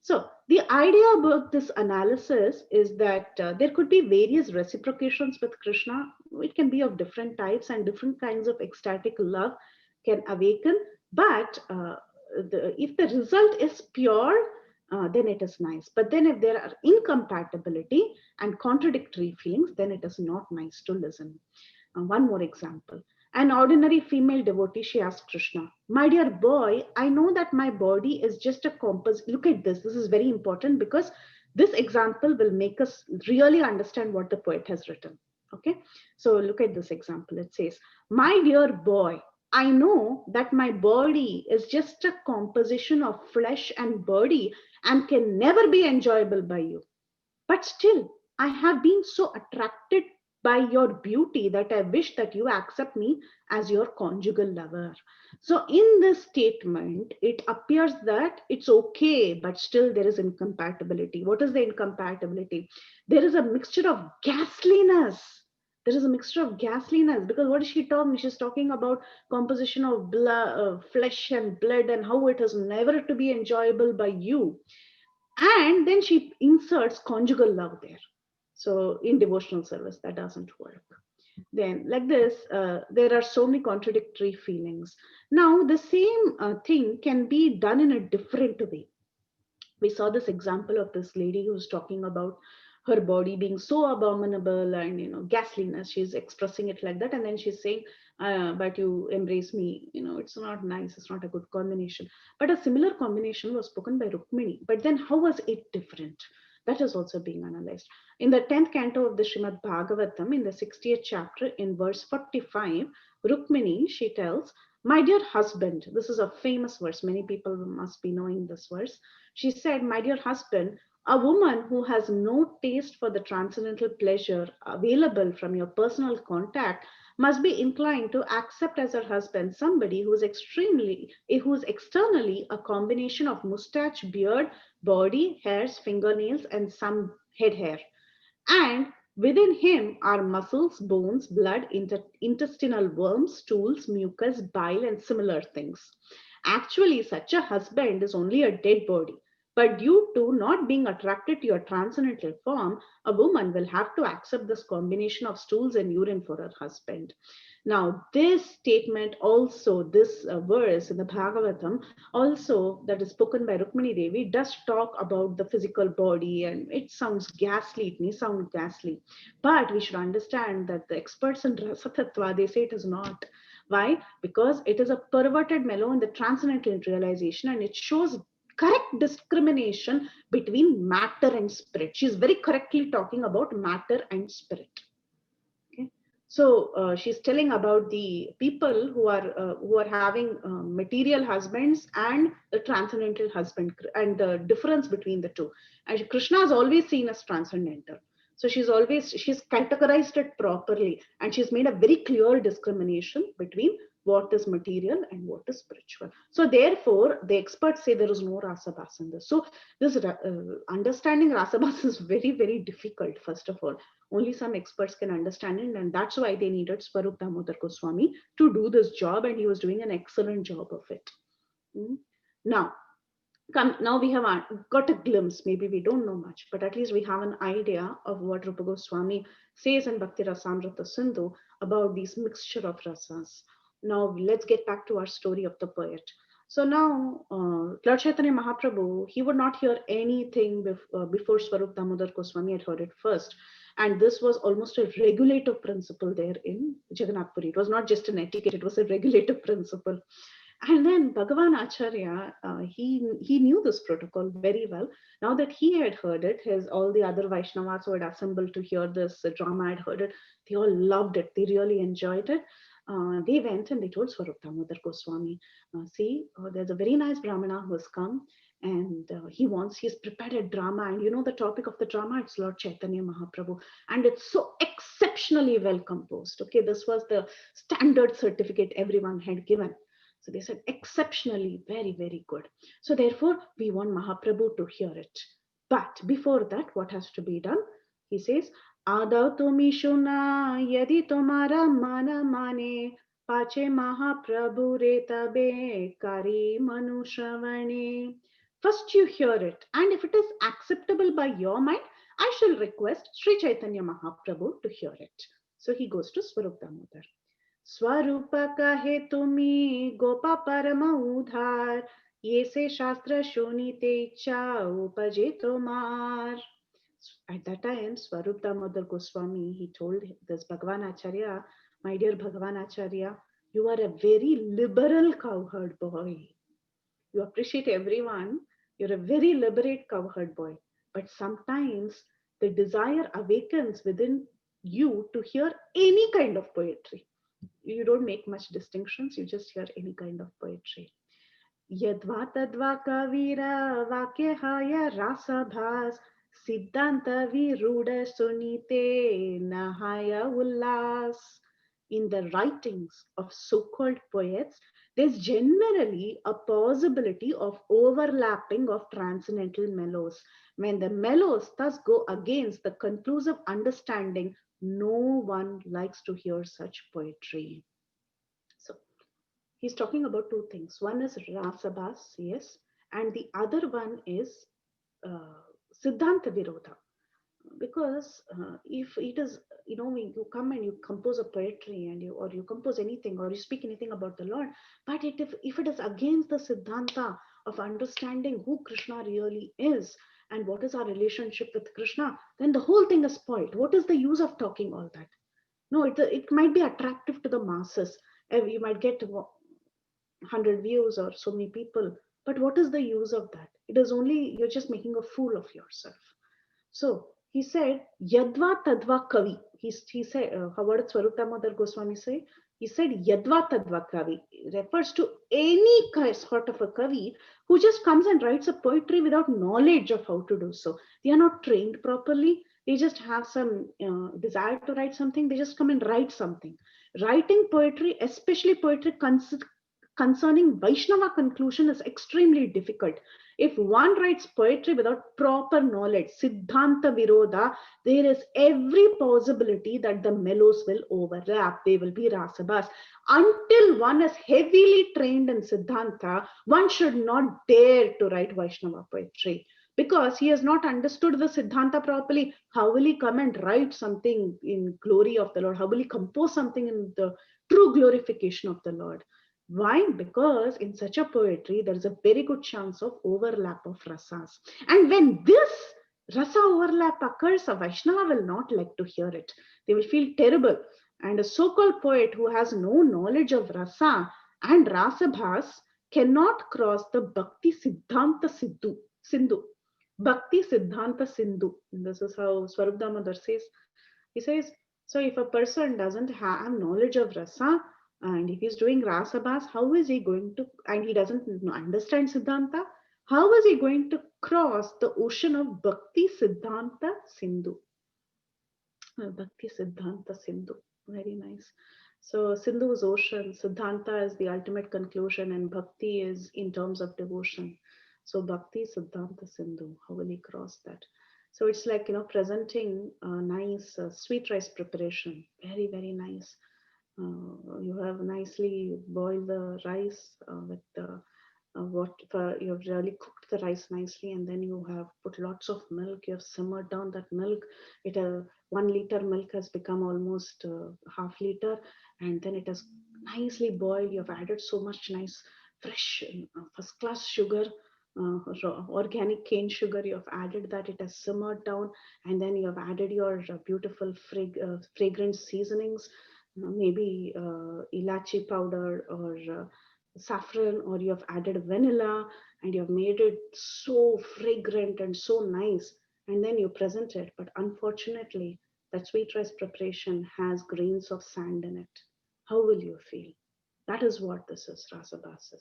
Speaker 2: So the idea about this analysis is that there could be various reciprocations with Krishna. It can be of different types and different kinds of ecstatic love can awaken. But if the result is pure, then it is nice. But then if there are incompatibility and contradictory feelings, then it is not nice to listen. One more example. An ordinary female devotee, she asked Krishna, my dear boy, I know that my body is just a composite. Look at this. This is very important because this example will make us really understand what the poet has written. Okay. So look at this example. It says, my dear boy, I know that my body is just a composition of flesh and body and can never be enjoyable by you. But still, I have been so attracted by your beauty that I wish that you accept me as your conjugal lover. So in this statement, it appears that it's okay, but still there is incompatibility. What is the incompatibility? There is a mixture of ghastliness. There is a mixture of ghastliness, because what is she talking? She's talking about composition of blood, flesh and blood, and how it is never to be enjoyable by you. And then she inserts conjugal love there. So in devotional service, that doesn't work. Then like this, there are so many contradictory feelings. Now the same thing can be done in a different way. We saw this example of this lady who's talking about her body being so abominable and ghastliness. She's expressing it like that, and then she's saying, but you embrace me, it's not nice, it's not a good combination. But a similar combination was spoken by Rukmini, but then how was it different? That is also being analyzed in the 10th canto of the Srimad Bhagavatam, in the 60th chapter, in verse 45. Rukmini, she tells, my dear husband, this is a famous verse, many people must be knowing this verse. She said, my dear husband, a woman who has no taste for the transcendental pleasure available from your personal contact must be inclined to accept as her husband somebody who is externally a combination of mustache, beard, body, hairs, fingernails, and some head hair. And within him are muscles, bones, blood, intestinal worms, stools, mucus, bile, and similar things. Actually, such a husband is only a dead body. But due to not being attracted to your transcendental form, a woman will have to accept this combination of stools and urine for her husband. Now, this statement also, this verse in the Bhagavatam, also that is spoken by Rukmini Devi, does talk about the physical body, and it sounds ghastly, it may sound ghastly. But we should understand that the experts in Rasa Tattva, they say it is not. Why? Because it is a perverted mellow in the transcendental realization, and it shows correct discrimination between matter and spirit. She is very correctly talking about matter and spirit. Okay. So she's telling about the people who are having material husbands and the transcendental husband, and the difference between the two. And Krishna is always seen as transcendental. So she's categorized it properly, and she's made a very clear discrimination between what is material and what is spiritual. So therefore, the experts say there is no rasabhas in this. So this understanding rasabhas is very, very difficult, first of all. Only some experts can understand it, and that's why they needed Swarup Damodar Goswami to do this job, and he was doing an excellent job of it. Now, now we have got a glimpse. Maybe we don't know much, but at least we have an idea of what Rupa Goswami says in Bhakti Rasamrita Sindhu about these mixture of rasas. Now let's get back to our story of the poet. So now, Lord Chaitanya Mahaprabhu, he would not hear anything before Swarup Damodar Goswami had heard it first. And this was almost a regulative principle there in Jagannath Puri. It was not just an etiquette, it was a regulative principle. And then Bhagavan Acharya, he knew this protocol very well. Now that he had heard it, all the other Vaishnavas who had assembled to hear this drama had heard it, they all loved it. They really enjoyed it. They went and they told Swarup Damodar Goswami, see, there's a very nice Brahmana who has come, and he's prepared a drama, and the topic of the drama, it's Lord Chaitanya Mahaprabhu, and it's so exceptionally well composed. Okay, this was the standard certificate everyone had given. So they said, exceptionally, very, very good. So therefore, we want Mahaprabhu to hear it. But before that, what has to be done? He says, Adav tumi shuna yadi tomara mana mane pache Mahaprabhu retabe kari manushavane. First you hear it, and if it is acceptable by your mind, I shall request Sri Chaitanya Mahaprabhu to hear it. So he goes to Swarup Damodar. स्वरूप कहे तुम्ही गोपा परम उधार ये से शास्त्र शोनिते इच्छा उपजे तुम्हार. At that time, Swarup Damodar Goswami, he told this Bhagavan Acharya, my dear Bhagavan Acharya, you are a very liberal cowherd boy. You appreciate everyone. You're a very liberate cowherd boy. But sometimes the desire awakens within you to hear any kind of poetry. You don't make much distinctions, you just hear any kind of poetry. Yadva tadva kavira vakyahaya rasa bhas Siddhanta Viruda Sunite Nahaya Ullas. In the writings of so-called poets, there's generally a possibility of overlapping of transcendental mellows. When the mellows thus go against the conclusive understanding, no one likes to hear such poetry. So he's talking about two things. One is Rasabhas, yes, and the other one is uh, Siddhanta Virodha. Because if it is, when you come and you compose a poetry and you compose anything or you speak anything about the Lord, but if it is against the Siddhanta of understanding who Krishna really is and what is our relationship with Krishna, then the whole thing is spoiled. What is the use of talking all that? No, it might be attractive to the masses. You might get 100 views or so many people, but what is the use of that? It is only, you're just making a fool of yourself. So he said, Yadva Tadva Kavi. He said, what did Swarup Damodar Goswami say? He said, Yadva Tadva Kavi refers to any sort of a Kavi who just comes and writes a poetry without knowledge of how to do so. They are not trained properly. They just have some desire to write something. They just come and write something. Writing poetry, especially poetry concerning Vaishnava conclusion, is extremely difficult. If one writes poetry without proper knowledge, Siddhanta Virodha, there is every possibility that the mellows will overlap. They will be rasabhas. Until one is heavily trained in Siddhanta, one should not dare to write Vaishnava poetry. Because he has not understood the Siddhanta properly, how will he come and write something in glory of the Lord? How will he compose something in the true glorification of the Lord? Why? Because in such a poetry, there is a very good chance of overlap of rasas. And when this rasa overlap occurs, a Vaishnava will not like to hear it. They will feel terrible. And a so-called poet who has no knowledge of rasa and rasabhas cannot cross the Bhakti Siddhanta Sindhu. Bhakti Siddhanta Sindhu. This is how Swarup Damodar says. He says, so if a person doesn't have knowledge of rasa, and if he's doing rasabhas, how is he going to, and he doesn't understand Siddhanta, how is he going to cross the ocean of Bhakti Siddhanta Sindhu? Bhakti Siddhanta Sindhu. Very nice. So Sindhu is ocean, Siddhanta is the ultimate conclusion, and Bhakti is in terms of devotion. So Bhakti Siddhanta Sindhu. How will he cross that? So it's like, presenting a nice sweet rice preparation. Very, very nice. You have nicely boiled the rice with the you have really cooked the rice nicely, and then you have put lots of milk. You have simmered down that milk. 1 liter milk has become almost half liter, and then it has nicely boiled. You have added so much nice fresh first class sugar, organic cane sugar. You have added that. It has simmered down, and then you have added your beautiful fragrant seasonings, maybe ilachi powder or saffron, or you have added vanilla, and you have made it so fragrant and so nice, and then you present it. But unfortunately, that sweet rice preparation has grains of sand in it. How will you feel? That is what this is, rasabhas.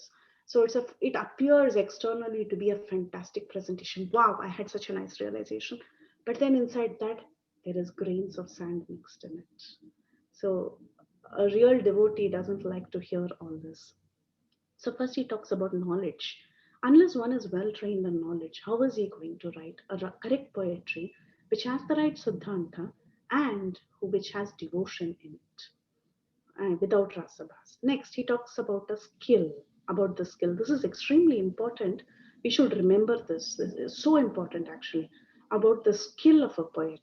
Speaker 2: So it appears externally to be a fantastic presentation. Wow, I had such a nice realization. But then inside that, there is grains of sand mixed in it. So a real devotee doesn't like to hear all this. So first he talks about knowledge. Unless one is well trained in knowledge, how is he going to write a correct poetry which has the right siddhanta and which has devotion in it, without rasabhas? Next, he talks about a skill. About the skill, this is extremely important. We should remember this. This is so important, actually, about the skill of a poet.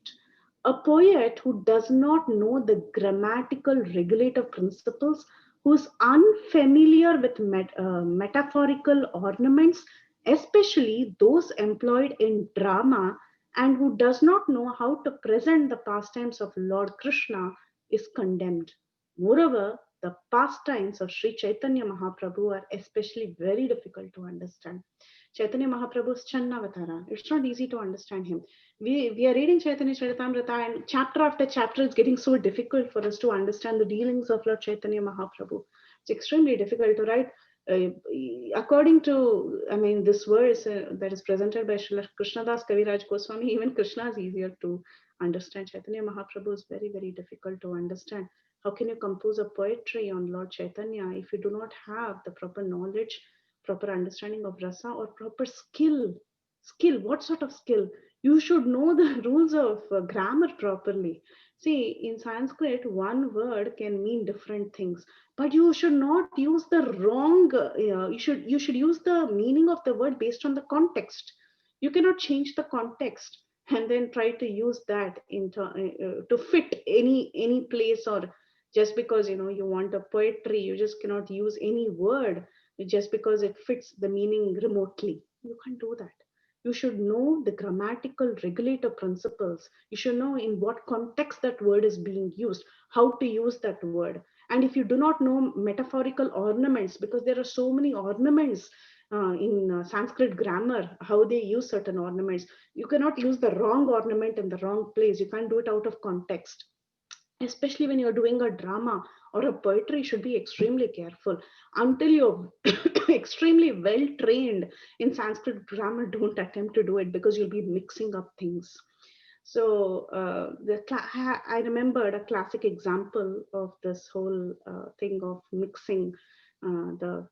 Speaker 2: A poet who does not know the grammatical regulative principles, who is unfamiliar with metaphorical ornaments, especially those employed in drama, and who does not know how to present the pastimes of Lord Krishna, is condemned. Moreover, the pastimes of Sri Chaitanya Mahaprabhu are especially very difficult to understand. Chaitanya Mahaprabhu's Channavatara, it's not easy to understand him. We are reading Caitanya Caritamranta, and chapter after chapter it's getting so difficult for us to understand the dealings of Lord Chaitanya Mahaprabhu. It's extremely difficult to write. uh, according to, I mean, this verse that is presented by Srila Krishnadas Kaviraj Goswami, even Krishna is easier to understand. Chaitanya Mahaprabhu is very, very difficult to understand. How can you compose a poetry on Lord Chaitanya if you do not have the proper knowledge, proper understanding of rasa, or proper skill? Skill, what sort of skill? You should know the rules of grammar properly. See, in Sanskrit, one word can mean different things, but you should not use the wrong. You should use the meaning of the word based on the context. You cannot change the context and then try to use that into to fit any place, or just because you want a poetry, you just cannot use any word just because it fits the meaning remotely. You can't do that. You should know the grammatical regulator principles. You should know in what context that word is being used, how to use that word. And if you do not know metaphorical ornaments, because there are so many ornaments in Sanskrit grammar, how they use certain ornaments, you cannot use the wrong ornament in the wrong place. You can't do it out of context. Especially when you're doing a drama or a poetry, you should be extremely careful. Until you're extremely well trained in Sanskrit grammar, don't attempt to do it, because you'll be mixing up things. So I remembered a classic example of this whole thing of mixing the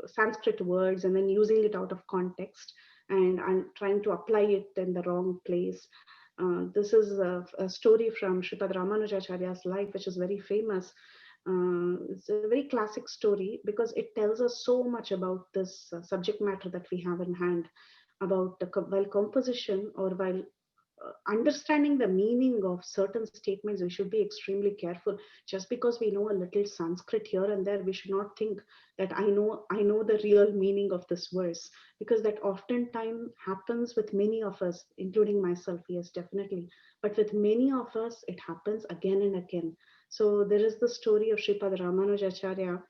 Speaker 2: Sanskrit words and then using it out of context, and trying to apply it in the wrong place. This is a story from Sripad Ramanujacharya's life, which is very famous. It's a very classic story because it tells us so much about this subject matter that we have in hand, about while composition, or while understanding the meaning of certain statements, we should be extremely careful. Just because we know a little Sanskrit here and there, we should not think that I know the real meaning of this verse, because that oftentimes happens with many of us, including myself. Yes, definitely, but with many of us it happens again and again. So there is the story of Sripad Ramanujacharya.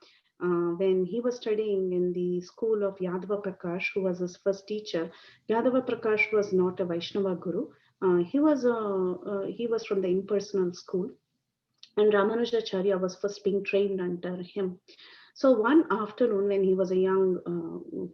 Speaker 2: When he was studying in the school of Yadava Prakash, who was his first teacher. Yadava Prakash was not a Vaishnava guru. He was from the impersonal school, and Ramanujacharya was first being trained under him. So one afternoon, when he was a young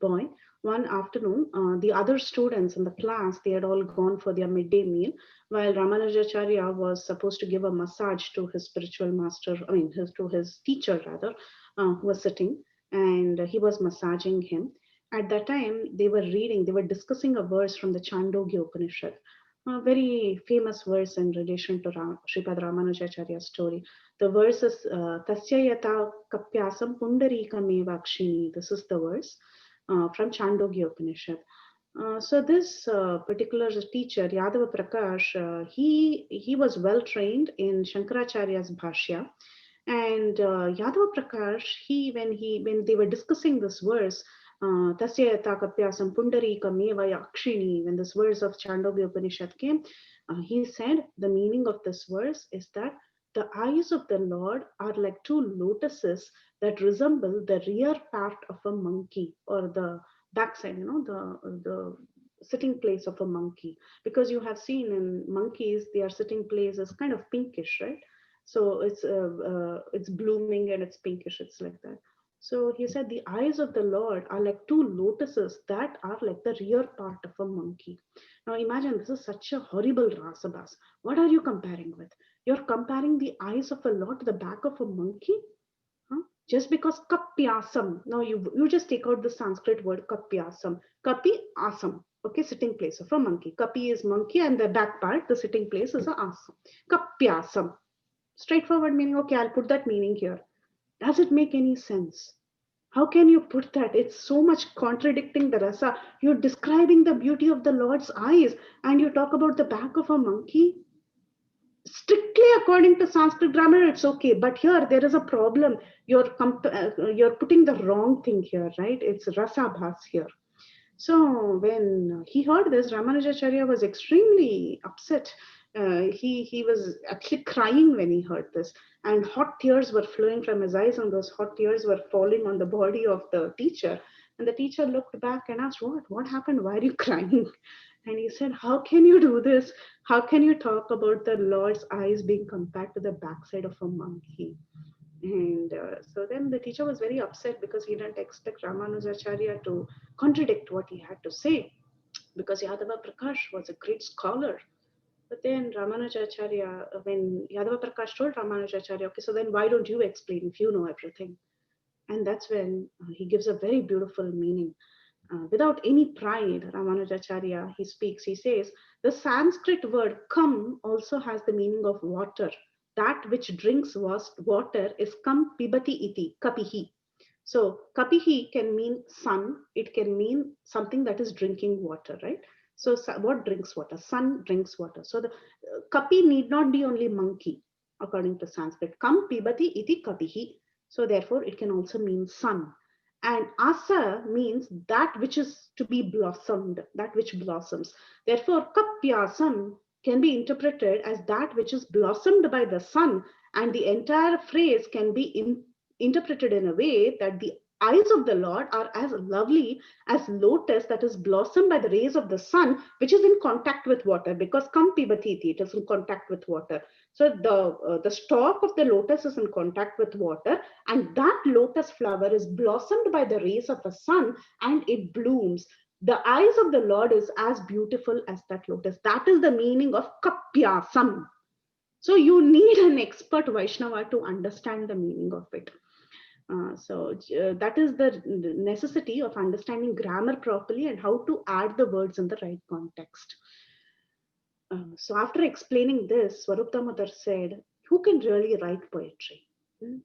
Speaker 2: boy, one afternoon, the other students in the class, they had all gone for their midday meal, while Ramanujacharya was supposed to give a massage to his spiritual master, to his teacher rather, who was sitting, and he was massaging him. At that time, they were discussing a verse from the Chandogya Upanishad, a very famous verse in relation to Sripad Ramanujacharya's story. The verse is Tasya Yata Kapyasam Pundarika. This is the verse from Chandogya Upanishad. So this particular teacher, Yadava Prakash, he was well trained in Shankaracharya's Bhashya, and Yadava Prakash, when they were discussing this verse, Tasya Yata Kapyasam Pundarika Meva Yakshini, when this verse of Chandogya Upanishad came, he said the meaning of this verse is that the eyes of the Lord are like two lotuses that resemble the rear part of a monkey, or the backside, the sitting place of a monkey. Because you have seen in monkeys, their sitting place is kind of pinkish, right? So it's blooming and it's pinkish. It's like that. So he said the eyes of the Lord are like two lotuses that are like the rear part of a monkey. Now imagine, this is such a horrible rasabas. What are you comparing with? You're comparing the eyes of a Lord to the back of a monkey? Huh? Just because kapyasam. Now you just take out the Sanskrit word kapyasam. Kapi asam. Okay, sitting place of a monkey. Kapi is monkey, and the back part, the sitting place, is a asam. Kapyasam. Straightforward meaning. Okay, I'll put that meaning here. Does it make any sense? How can you put that? It's so much contradicting the rasa. You're describing the beauty of the Lord's eyes, and you talk about the back of a monkey. Strictly according to Sanskrit grammar, it's okay. But here there is a problem. You're putting the wrong thing here, right? It's rasa bhas here. So when he heard this, Ramanujacharya was extremely upset. He was actually crying when he heard this, and hot tears were flowing from his eyes, and those hot tears were falling on the body of the teacher. And the teacher looked back and asked, "What happened? Why are you crying?" And he said, "How can you do this? How can you talk about the Lord's eyes being compared to the backside of a monkey?" And so then the teacher was very upset because he didn't expect Ramanujacharya to contradict what he had to say, because Yadava Prakash was a great scholar. But then Ramanujacharya, when Yadava Prakash told Ramanujacharya, okay, so then why don't you explain if you know everything? And that's when he gives a very beautiful meaning. Without any pride, Ramanujacharya, he speaks, he says, the Sanskrit word kam also has the meaning of water. That which drinks water is kam pibati iti, kapihi. So kapihi can mean sun, it can mean something that is drinking water, right? So what drinks water? Sun drinks water. So the kapi need not be only monkey, according to Sanskrit. Kam pibati iti kapihi. So therefore, it can also mean sun. And asa means that which is to be blossomed, that which blossoms. Therefore, kapyasam can be interpreted as that which is blossomed by the sun, and the entire phrase can be interpreted in a way that the eyes of the Lord are as lovely as lotus that is blossomed by the rays of the sun, which is in contact with water, because kam pibatiti, it is in contact with water. So the stalk of the lotus is in contact with water, and that lotus flower is blossomed by the rays of the sun, and it blooms. The eyes of the Lord is as beautiful as that lotus. That is the meaning of kapyasam. So you need an expert Vaishnava to understand the meaning of it. That is the necessity of understanding grammar properly and how to add the words in the right context. So after explaining this, Swarup Damodar said, who can really write poetry?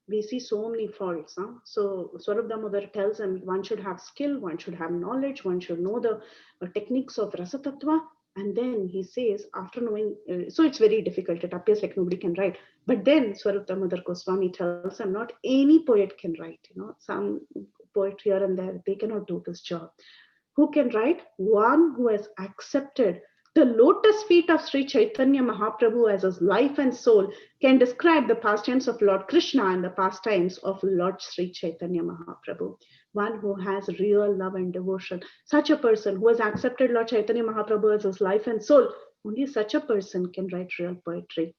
Speaker 2: We see so many faults. Huh? So Swarup Damodar tells him one should have skill, one should have knowledge, one should know the techniques of Rasatattva. And then he says, after knowing, so it's very difficult. It appears like nobody can write. But then Swarup Damodar Goswami tells him, not any poet can write. Some poet here and there, they cannot do this job. Who can write? One who has accepted the lotus feet of Sri Chaitanya Mahaprabhu as his life and soul can describe the pastimes of Lord Krishna and the pastimes of Lord Sri Chaitanya Mahaprabhu. One who has real love and devotion. Such a person who has accepted Lord Chaitanya Mahaprabhu as his life and soul, only such a person can write real poetry.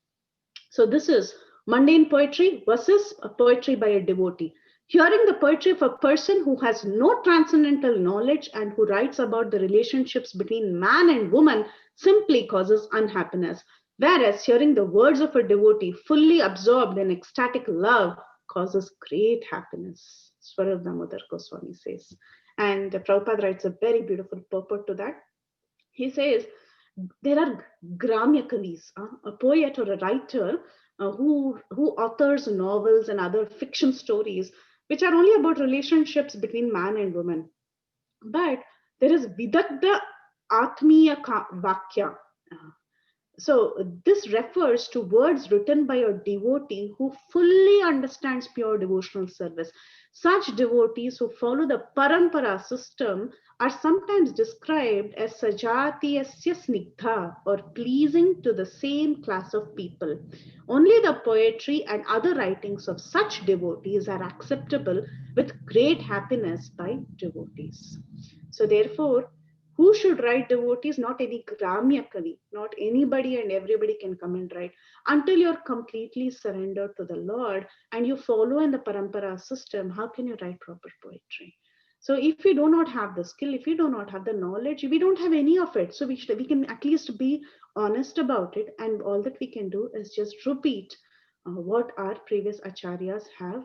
Speaker 2: So this is mundane poetry versus a poetry by a devotee. Hearing the poetry of a person who has no transcendental knowledge and who writes about the relationships between man and woman simply causes unhappiness. Whereas hearing the words of a devotee fully absorbed in ecstatic love causes great happiness. Swarup Damodar Goswami says. And Prabhupada writes a very beautiful purport to that. He says, there are Gramya Kavis, a poet or a writer who authors novels and other fiction stories which are only about relationships between man and woman. But there is Vidagda Atmiya Vakya. So this refers to words written by a devotee who fully understands pure devotional service. Such devotees who follow the parampara system are sometimes described as sajatiyasya snigdha, or pleasing to the same class of people. Only the poetry and other writings of such devotees are acceptable with great happiness by devotees. So therefore, who should write devotees? Not any Gramya Kavi, not anybody and everybody can come and write. Until you're completely surrendered to the Lord and you follow in the parampara system, how can you write proper poetry? So if we do not have the skill, if we do not have the knowledge, we don't have any of it. So we can at least be honest about it, and all that we can do is just repeat what our previous acharyas have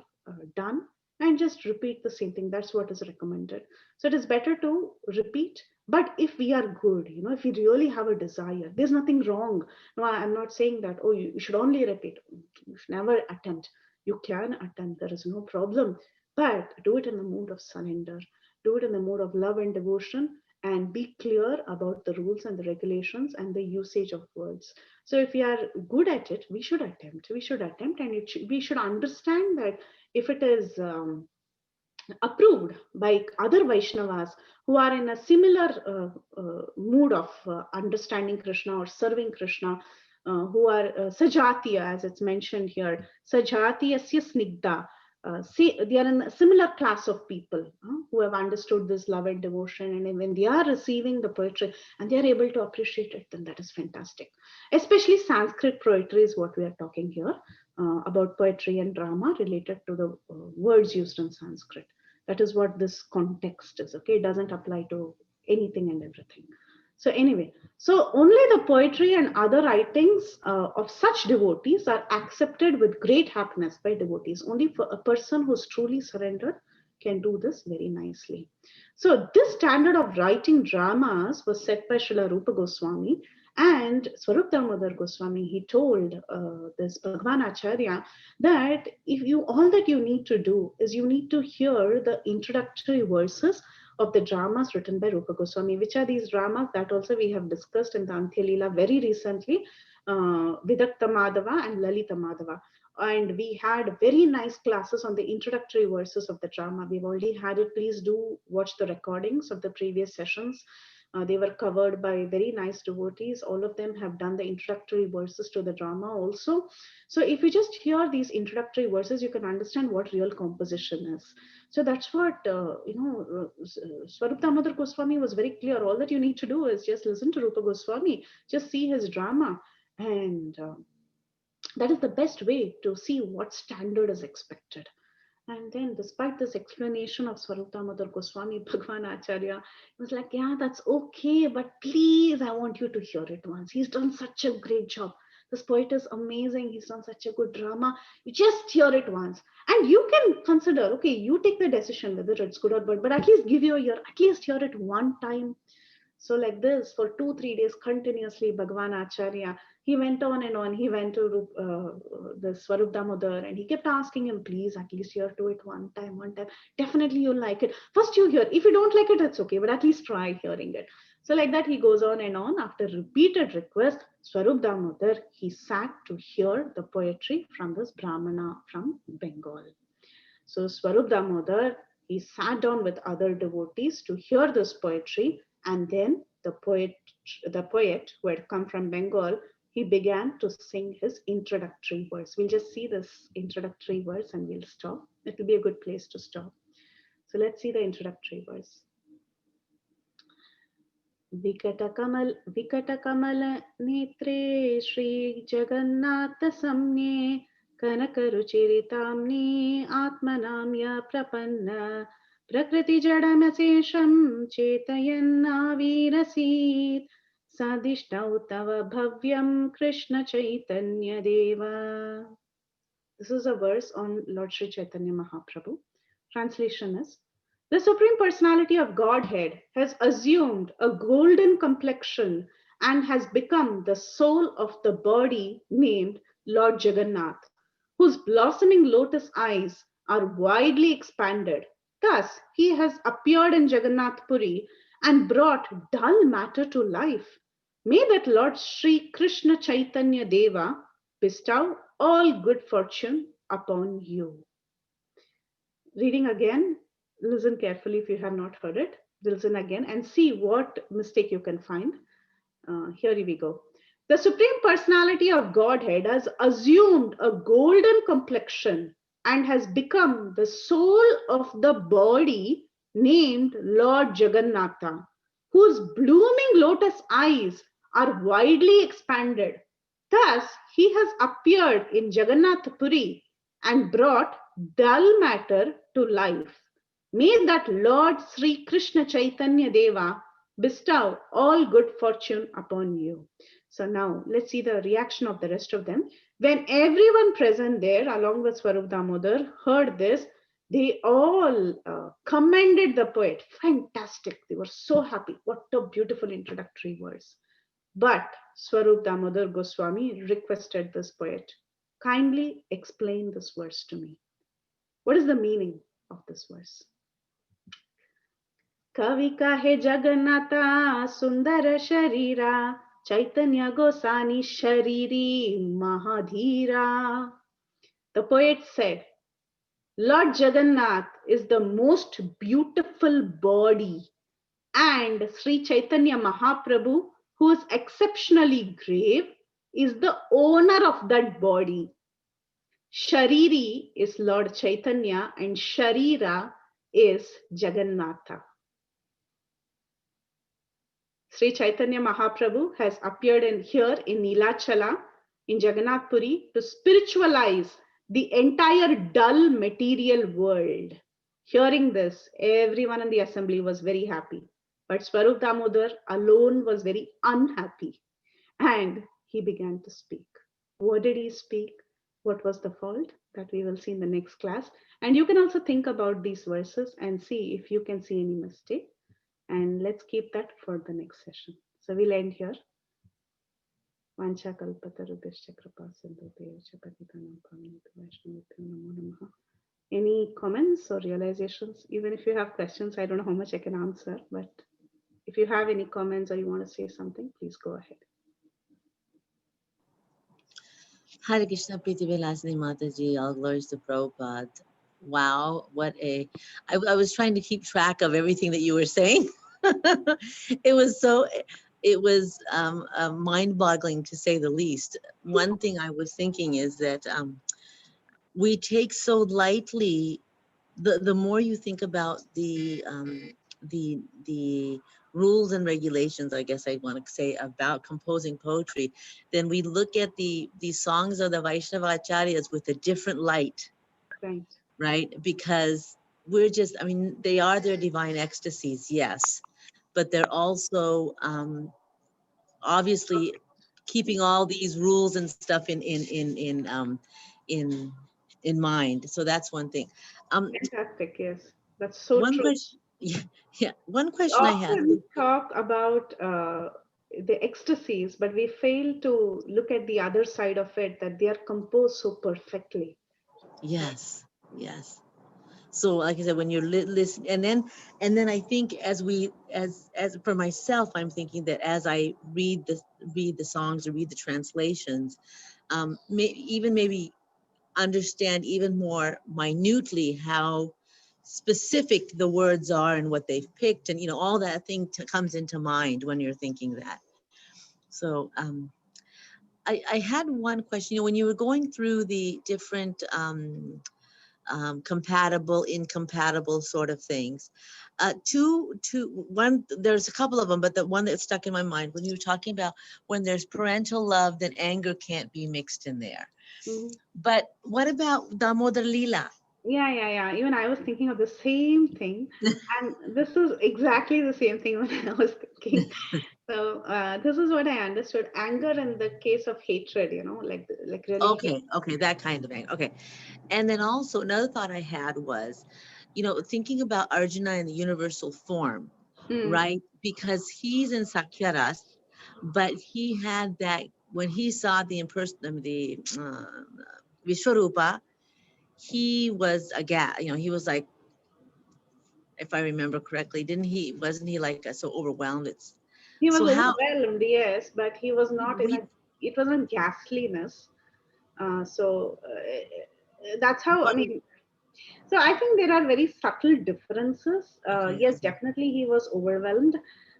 Speaker 2: done, and just repeat the same thing. That's what is recommended. So it is better to repeat. But if we are good, if we really have a desire, there's nothing wrong. No, I'm not saying that, oh, you should only repeat. You should never attempt. You can attempt, there is no problem. But do it in the mood of surrender. Do it in the mood of love and devotion, and be clear about the rules and the regulations and the usage of words. So if we are good at it, we should attempt. We should attempt, and we should understand that if it is approved by other Vaishnavas who are in a similar mood of understanding Krishna or serving Krishna, who are Sajatiya, as it's mentioned here, Sajatiyasya Snigdha. see, they are in a similar class of people who have understood this love and devotion, and when they are receiving the poetry and they are able to appreciate it, then that is fantastic. Especially Sanskrit poetry is what we are talking here about, poetry and drama related to the words used in Sanskrit. That is what this context is. Okay, it doesn't apply to anything and everything. So anyway, so only the poetry and other writings of such devotees are accepted with great happiness by devotees. Only for a person who's truly surrendered can do this very nicely. So this standard of writing dramas was set by Srila Rupa Goswami, and Swarup Damodar Goswami, he told this Bhagwan Acharya that if you, all that you need to do is you need to hear the introductory verses of the dramas written by Rupa Goswami. Which are these dramas? That also we have discussed in the Antya Lila very recently, Vidakta Madhava and Lalita Madhava. And we had very nice classes on the introductory verses of the drama. We've already had it. Please do watch the recordings of the previous sessions. They were covered by very nice devotees. All of them have done the introductory verses to the drama also. So if you just hear these introductory verses, you can understand what real composition is. So that's what, Swarup Damodar Goswami was very clear. All that you need to do is just listen to Rupa Goswami, just see his drama, and that is the best way to see what standard is expected. And then, despite this explanation of Swarup Damodar Goswami, Bhagwan Acharya was like, yeah, that's okay, but please, I want you to hear it once. He's done such a great job. This poet is amazing. He's done such a good drama. You just hear it once. And you can consider, okay, you take the decision whether it's good or bad, but at least give your ear, at least hear it one time. So like this, for 2-3 days continuously, Bhagwan Acharya, he went on and on. He went to the Swarup Damodar and he kept asking him, please, at least hear to it one time, one time. Definitely you'll like it. First you hear. If you don't like it, it's okay, but at least try hearing it. So like that, he goes on and on. After repeated request, Swarup Damodar, he sat to hear the poetry from this Brahmana from Bengal. So Swarup Damodar, he sat down with other devotees to hear this poetry, and then the poet who had come from Bengal, he began to sing his introductory verse. We'll just see this introductory verse and we'll stop. It will be a good place to stop. So let's see the introductory verse. Vikatakamal netre Shri Jagannath samne कनकरुचिरिताम्नि आत्मनाम्य प्रपन्न प्रकृति जडमशेषं चेतयन्नावीरसीत् साधिष्ठौ तव भव्यं कृष्ण चैतन्य देवा. This is a verse on Lord Sri Chaitanya Mahaprabhu. Translation is, the Supreme Personality of Godhead has assumed a golden complexion and has become the soul of the body named Lord Jagannath, whose blossoming lotus eyes are widely expanded. Thus, he has appeared in Jagannath Puri and brought dull matter to life. May that Lord Sri Krishna Chaitanya Deva bestow all good fortune upon you. Reading again, listen carefully if you have not heard it. Listen again and see what mistake you can find. Here we go. The Supreme Personality of Godhead has assumed a golden complexion and has become the soul of the body named Lord Jagannatha, whose blooming lotus eyes are widely expanded. Thus, he has appeared in Jagannath Puri and brought dull matter to life. May that Lord Sri Krishna Chaitanya Deva bestow all good fortune upon you. So now let's see the reaction of the rest of them. When everyone present there, along with Swarup Damodar, heard this, they all commended the poet. Fantastic. They were so happy. What a beautiful introductory verse. But Swarup Damodar Goswami requested this poet, kindly explain this verse to me. What is the meaning of this verse? कवि कहे जगन्नाथा सुंदर शरीरा चैतन्य गोसानी शरीरी mahadhira. The poet said, Lord Jagannath is the most beautiful body, and Sri Chaitanya Mahaprabhu, who is exceptionally grave, is the owner of that body. Shariri is Lord Chaitanya and Sharira is Jagannatha. Sri Chaitanya Mahaprabhu has appeared here in Nilachala in Jagannath Puri to spiritualize the entire dull material world. Hearing this, everyone in the assembly was very happy. But Swarup Damodar alone was very unhappy. And he began to speak. What did he speak? What was the fault? That we will see in the next class. And you can also think about these verses and see if you can see any mistake. And let's keep that for the next session. So we'll end here. Any comments or realizations? Even if you have questions, I don't know how much I can answer, but if you have any comments or you want to say something, please go ahead.
Speaker 3: Hare Krishna, Preethi Vilasini Mataji, all glories to Prabhupada. Wow, what a... I was trying to keep track of everything that you were saying. It was mind-boggling to say the least. One thing I was thinking is that we take so lightly, the more you think about the rules and regulations, I guess I want to say, about composing poetry, then we look at the songs of the Vaishnava Acharyas with a different light, right? Because we're just, I mean, they are their divine ecstasies, yes, but they're also obviously keeping all these rules and stuff in mind. So that's one thing.
Speaker 2: Fantastic, yes, that's so
Speaker 3: one
Speaker 2: true.
Speaker 3: question, yeah, one question I had.
Speaker 2: Often talk about the ecstasies, but we fail to look at the other side of it, that they are composed so perfectly.
Speaker 3: Yes, yes. So like I said, when you're listening, and then I think as for myself, I'm thinking that as I read the songs or read the translations, maybe understand even more minutely how specific the words are and what they've picked, and all that thing comes into mind when you're thinking that. So I had one question. When you were going through the different compatible, incompatible sort of things, one, there's a couple of them, but the one that stuck in my mind when you were talking about when there's parental love, then anger can't be mixed in there. Mm-hmm. But what about Damodar Lila?
Speaker 2: Yeah. Even I was thinking of the same thing. And this is exactly the same thing when I was thinking. So this is what I understood. Anger in the case of hatred, like really.
Speaker 3: Okay, that kind of anger. Okay. And then also another thought I had was, thinking about Arjuna in the universal form, right? Because he's in Sakyaras, but he had that, when he saw the Vishwarupa, he was he was like, if I remember correctly, wasn't he like so overwhelmed?
Speaker 2: He was overwhelmed, yes, but he was not it wasn't ghastliness. That's how, I mean, so I think there are very subtle differences. Yes, definitely he was overwhelmed,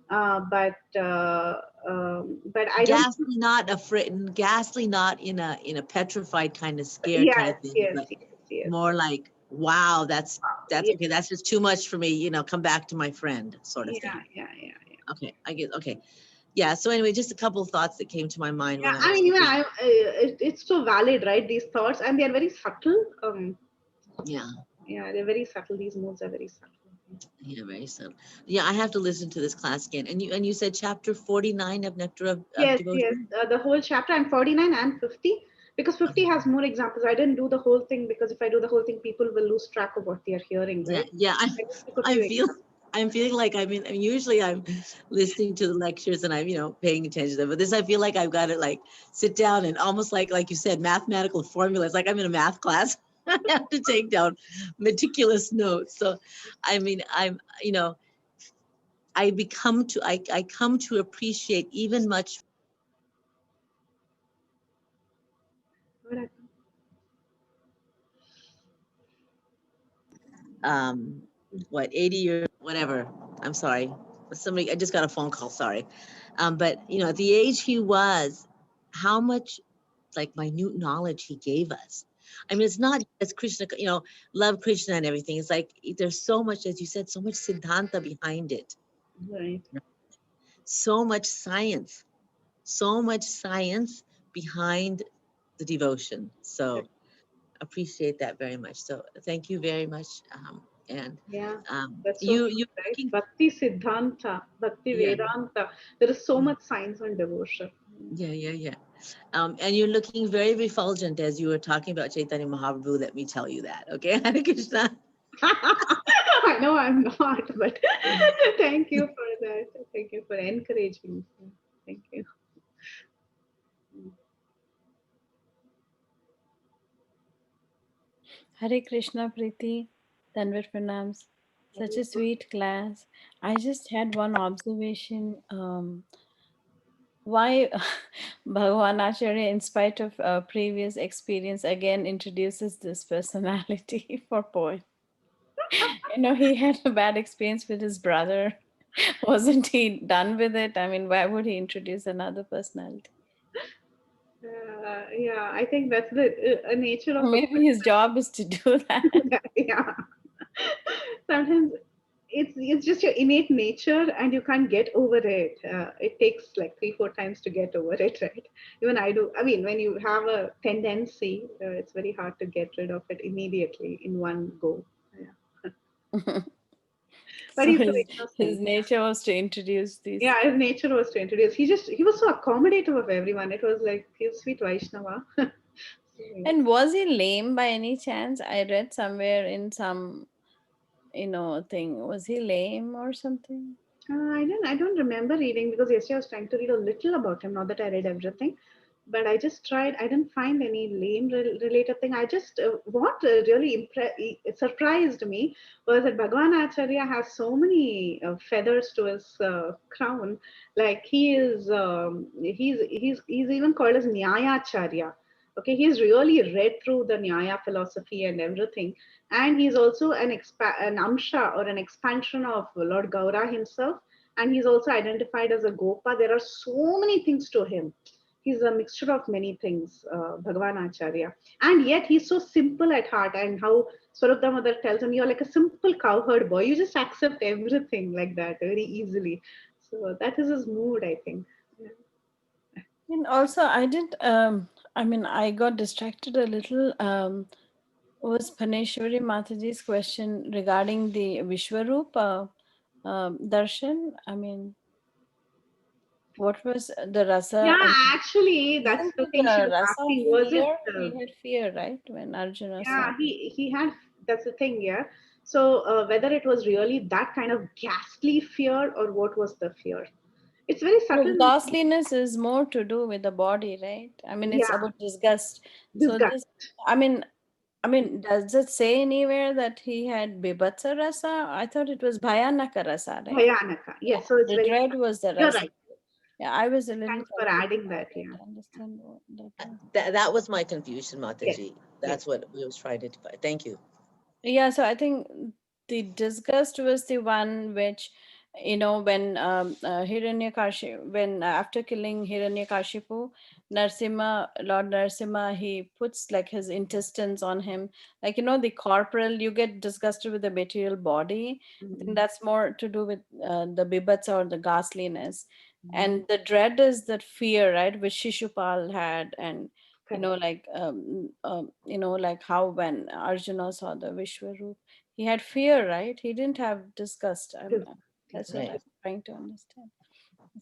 Speaker 2: but I don't.
Speaker 3: Ghastly, not afraid. Ghastly, not in a petrified kind of scared
Speaker 2: Yes,
Speaker 3: kind of thing.
Speaker 2: yes,
Speaker 3: But
Speaker 2: yes.
Speaker 3: more like, wow, that's
Speaker 2: yes.
Speaker 3: Okay. That's just too much for me. Come back to my friend, sort of thing.
Speaker 2: Yeah.
Speaker 3: Okay, I get. Okay, yeah. So anyway, just a couple of thoughts that came to my mind when
Speaker 2: I mean, even it's so valid, right? These thoughts, and they are very subtle.
Speaker 3: Yeah,
Speaker 2: they're very subtle. These moods are very subtle.
Speaker 3: Yeah, very subtle. Yeah, I have to listen to this class again. And you said chapter 49 of Nectar of Devotion?
Speaker 2: Yes, the whole chapter, and 49 and 50, because 50 has more examples. I didn't do the whole thing because if I do the whole thing, people will lose track of what they are hearing, right?
Speaker 3: Yeah. I'm feeling like usually I'm listening to the lectures and I'm paying attention to them, but this I feel like I've got to like sit down and almost like you said, mathematical formulas, like I'm in a math class. I have to take down meticulous notes. So I come to appreciate even much what 80 years, whatever. I'm sorry. I just got a phone call, sorry. But at the age he was, how much like minute knowledge he gave us. I mean, it's not just Krishna, love Krishna and everything. It's like there's so much, as you said, so much siddhanta behind it.
Speaker 2: Right.
Speaker 3: So much science behind the devotion. So appreciate that very much. So thank you very much. And
Speaker 2: Yeah, that's so
Speaker 3: you
Speaker 2: true, right?
Speaker 3: looking,
Speaker 2: Bhakti Siddhanta, Bhakti
Speaker 3: yeah,
Speaker 2: Vedanta. There is so much science on devotion.
Speaker 3: yeah. And you're looking very refulgent as you were talking about Chaitanya Mahaprabhu. Let me tell you that. Okay, Hare Krishna.
Speaker 2: I know I'm not, but thank you for that. Thank you for encouraging me. Thank you.
Speaker 1: Hare Krishna, Preeti. Tanvir Pranams. Such a sweet class. I just had one observation. Why Bhagavan Acharya, in spite of previous experience, again introduces this personality for poet. He had a bad experience with his brother. Wasn't he done with it? I mean, why would he introduce another personality?
Speaker 2: Yeah, I think that's the nature of a
Speaker 1: Maybe his job is to do that.
Speaker 2: yeah. Sometimes it's just your innate nature, and you can't get over it. It takes like 3-4 times to get over it, right? Even I do. I mean, when you have a tendency, it's very hard to get rid of it immediately in one go. Yeah. But
Speaker 1: So
Speaker 2: he's so
Speaker 1: his
Speaker 2: innocent.
Speaker 1: nature was to introduce these.
Speaker 2: Yeah, his nature was to introduce. He was so accommodative of everyone. It was like he's sweet Vaishnava. So, yeah.
Speaker 1: And was he lame by any chance? I read somewhere in some, thing. Was he lame or something?
Speaker 2: I don't remember reading because yesterday I was trying to read a little about him. Not that I read everything, but I just tried. I didn't find any lame related thing. I just what really surprised me was that Bhagavan Acharya has so many feathers to his crown. Like he's even called as Nyayacharya. Okay, he's really read through the Nyaya philosophy and everything, and he's also an amsha or an expansion of Lord Gaura himself, and he's also identified as a Gopa. There are so many things to him. He's a mixture of many things, Bhagavan Acharya. And yet he's so simple at heart. And how Swarupda Mother tells him, you're like a simple cowherd boy. You just accept everything like that very easily. So that is his mood, I think. Yeah.
Speaker 1: And also, I got distracted a little. Was Paneshwari Mataji's question regarding the Vishwaroop darshan? I mean, what was the rasa?
Speaker 2: Yeah, actually, that's
Speaker 1: Isn't
Speaker 2: the
Speaker 1: it
Speaker 2: thing she
Speaker 1: the
Speaker 2: was
Speaker 1: rasa of
Speaker 2: asking. Was it?
Speaker 1: fear? He had fear, right? When Arjuna saw.
Speaker 2: Yeah, he had. That's the thing. Yeah. So whether it was really that kind of ghastly fear or what was the fear? It's very
Speaker 1: Because
Speaker 2: subtle.
Speaker 1: ghastliness is more to do with the body, right? I mean, it's
Speaker 2: Yeah,
Speaker 1: about disgust. So
Speaker 2: disgust.
Speaker 1: this, I mean, does it say anywhere that he had bibhatsa rasa? I thought it was bhayanaka rasa, right?
Speaker 2: Bhayanaka. Yes, so it's
Speaker 1: The
Speaker 2: very.
Speaker 1: dread was the
Speaker 2: You're
Speaker 1: rasa.
Speaker 2: right.
Speaker 1: Yeah, I was a little
Speaker 2: Thanks for
Speaker 1: confused.
Speaker 2: adding
Speaker 1: I
Speaker 2: that. Yeah.
Speaker 1: didn't understand what that was.
Speaker 3: that was my confusion,
Speaker 2: Yes.
Speaker 3: Mataji.
Speaker 2: Yes.
Speaker 3: That's what we was trying to define. Thank you.
Speaker 1: Yeah, so I think the disgust was the one which, when Hiranyakashipu, when after killing Hiranyakashipu, Lord Narsimha, he puts like his intestines on him. Like, the corporal, you get disgusted with the material body. I think
Speaker 2: Mhm.
Speaker 1: that's more to do with the bibhatsa or the ghastliness.
Speaker 2: Mhm.
Speaker 1: And the dread is that fear, right, which Shishupal had. And
Speaker 2: Correct.
Speaker 1: like how when Arjuna saw the Vishwaroop, he had fear, right? He didn't have disgust.
Speaker 2: Disgust. Yes.
Speaker 1: That's what
Speaker 3: Right.
Speaker 1: I'm trying to understand.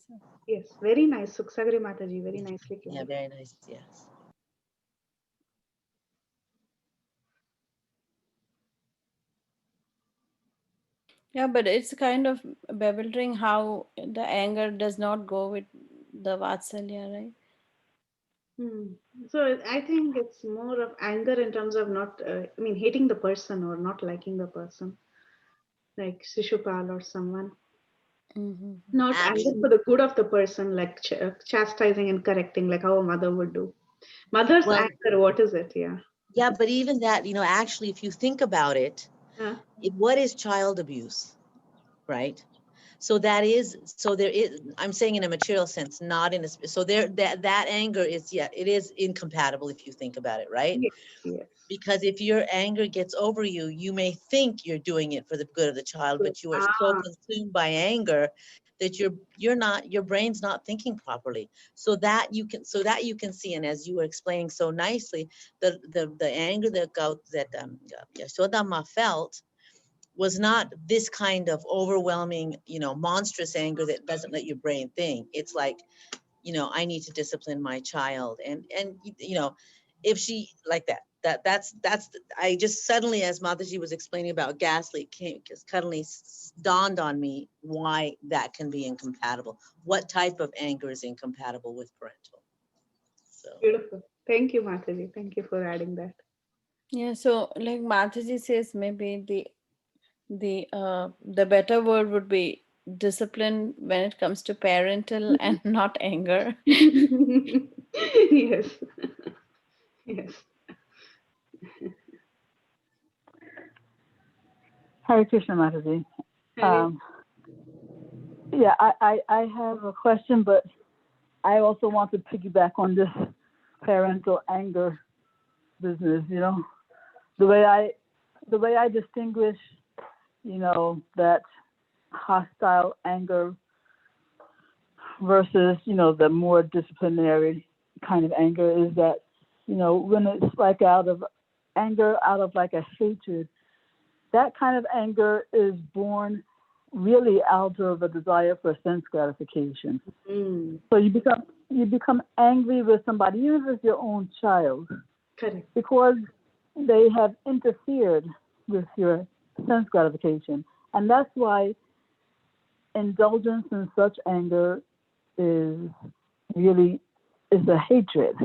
Speaker 1: So,
Speaker 2: Yes. Very nice. Suksagari Mataji. Very nicely
Speaker 3: Yeah,
Speaker 2: clarified.
Speaker 3: very nice. Yes.
Speaker 1: yeah, but it's kind of bewildering how the anger does not go with the Vatsalya, right?
Speaker 2: Hmm. So I think it's more of anger in terms of not, I mean, hating the person or not liking the person, like Shishupal or someone.
Speaker 1: Mm-hmm.
Speaker 2: Not anger
Speaker 3: Actually,
Speaker 2: for the good of the person, like chastising and correcting, like how a mother would do. Mother's
Speaker 3: well,
Speaker 2: anger, what is it? Yeah.
Speaker 3: yeah, but even that, actually, if you think about it,
Speaker 2: Uh,
Speaker 3: what is child abuse, right? So that is, so there is, I'm saying in a material sense, not in a, so there, that anger is, yeah, it is incompatible if you think about it, right?
Speaker 2: Yes, yes.
Speaker 3: Because if your anger gets over you, you may think you're doing it for the good of the child,
Speaker 2: Good.
Speaker 3: but you are so consumed by anger that you're not, your brain's not thinking properly. So that you can, see, and as you were explaining so nicely, the anger that Yashodama felt was not this kind of overwhelming, monstrous anger that doesn't let your brain think. It's like, I need to discipline my child. And, if she like that's, I just suddenly, as Mataji was explaining about Gasly, suddenly dawned on me why that can be incompatible. What type of anger is incompatible with parental? So.
Speaker 2: Beautiful. Thank you, Mataji. Thank you for adding that.
Speaker 1: Yeah, so like Mataji says, maybe the better word would be discipline when it comes to parental and not anger.
Speaker 2: Yes. Yes.
Speaker 4: Hare Krishna, Mataji.
Speaker 2: Hare-
Speaker 4: Yeah, I have a question, but I also want to piggyback on this parental anger business. The way I distinguish, that hostile anger versus, the more disciplinary kind of anger is that, when it's like out of anger, out of like a hatred, that kind of anger is born really out of a desire for sense gratification. So you become angry with somebody, even if it's your own child,
Speaker 2: Correct.
Speaker 4: because they have interfered with your sense gratification. And that's why indulgence in such anger is a hatred.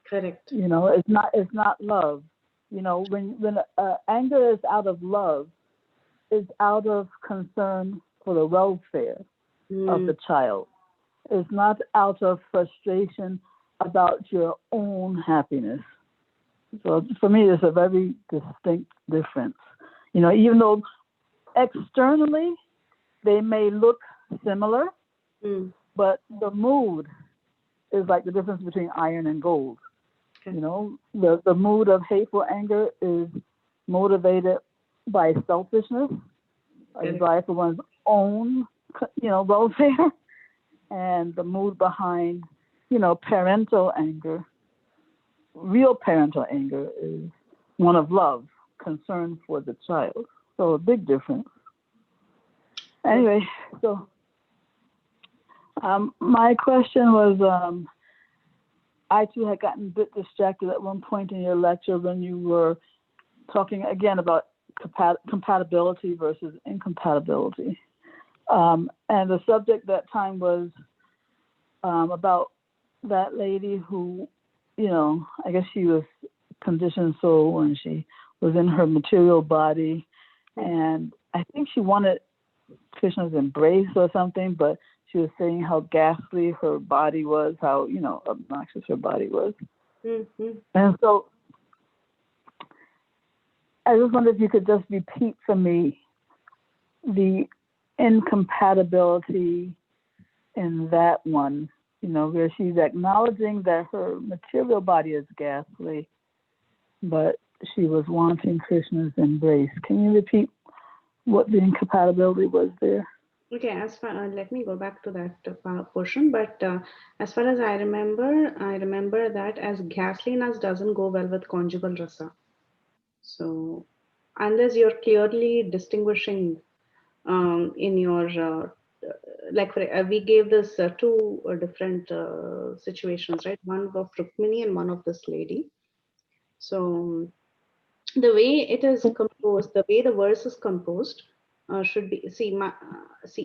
Speaker 2: Correct.
Speaker 4: It's not love. When anger is out of love, it's out of concern for the welfare of the child. It's not out of frustration about your own happiness. So for me, there's a very distinct difference. Even though externally they may look similar, but the mood is like the difference between iron and gold.
Speaker 2: Okay.
Speaker 4: The mood of hateful anger is motivated by selfishness, a desire for one's own, welfare, and the mood behind, parental anger, real parental anger is one of love, concern for the child. So a big difference. Anyway, so my question was, I too had gotten a bit distracted at one point in your lecture when you were talking again about compatibility versus incompatibility. And the subject that time was about that lady who, I guess she was conditioned soul when she was in her material body. And I think she wanted Krishna's embrace or something, but she was saying how ghastly her body was, how, obnoxious her body was. And so I just wonder if you could just repeat for me the incompatibility in that one, where she's acknowledging that her material body is ghastly, but she was wanting Krishna's embrace. Can you repeat what the incompatibility was there?
Speaker 2: Okay, let me go back to that portion. But as far as I remember that as ghastliness doesn't go well with conjugal rasa. So unless you're clearly distinguishing in your we gave this two different situations, right? One of Rukmini and one of this lady. So the way it is composed, the way the verse is composed, should be see.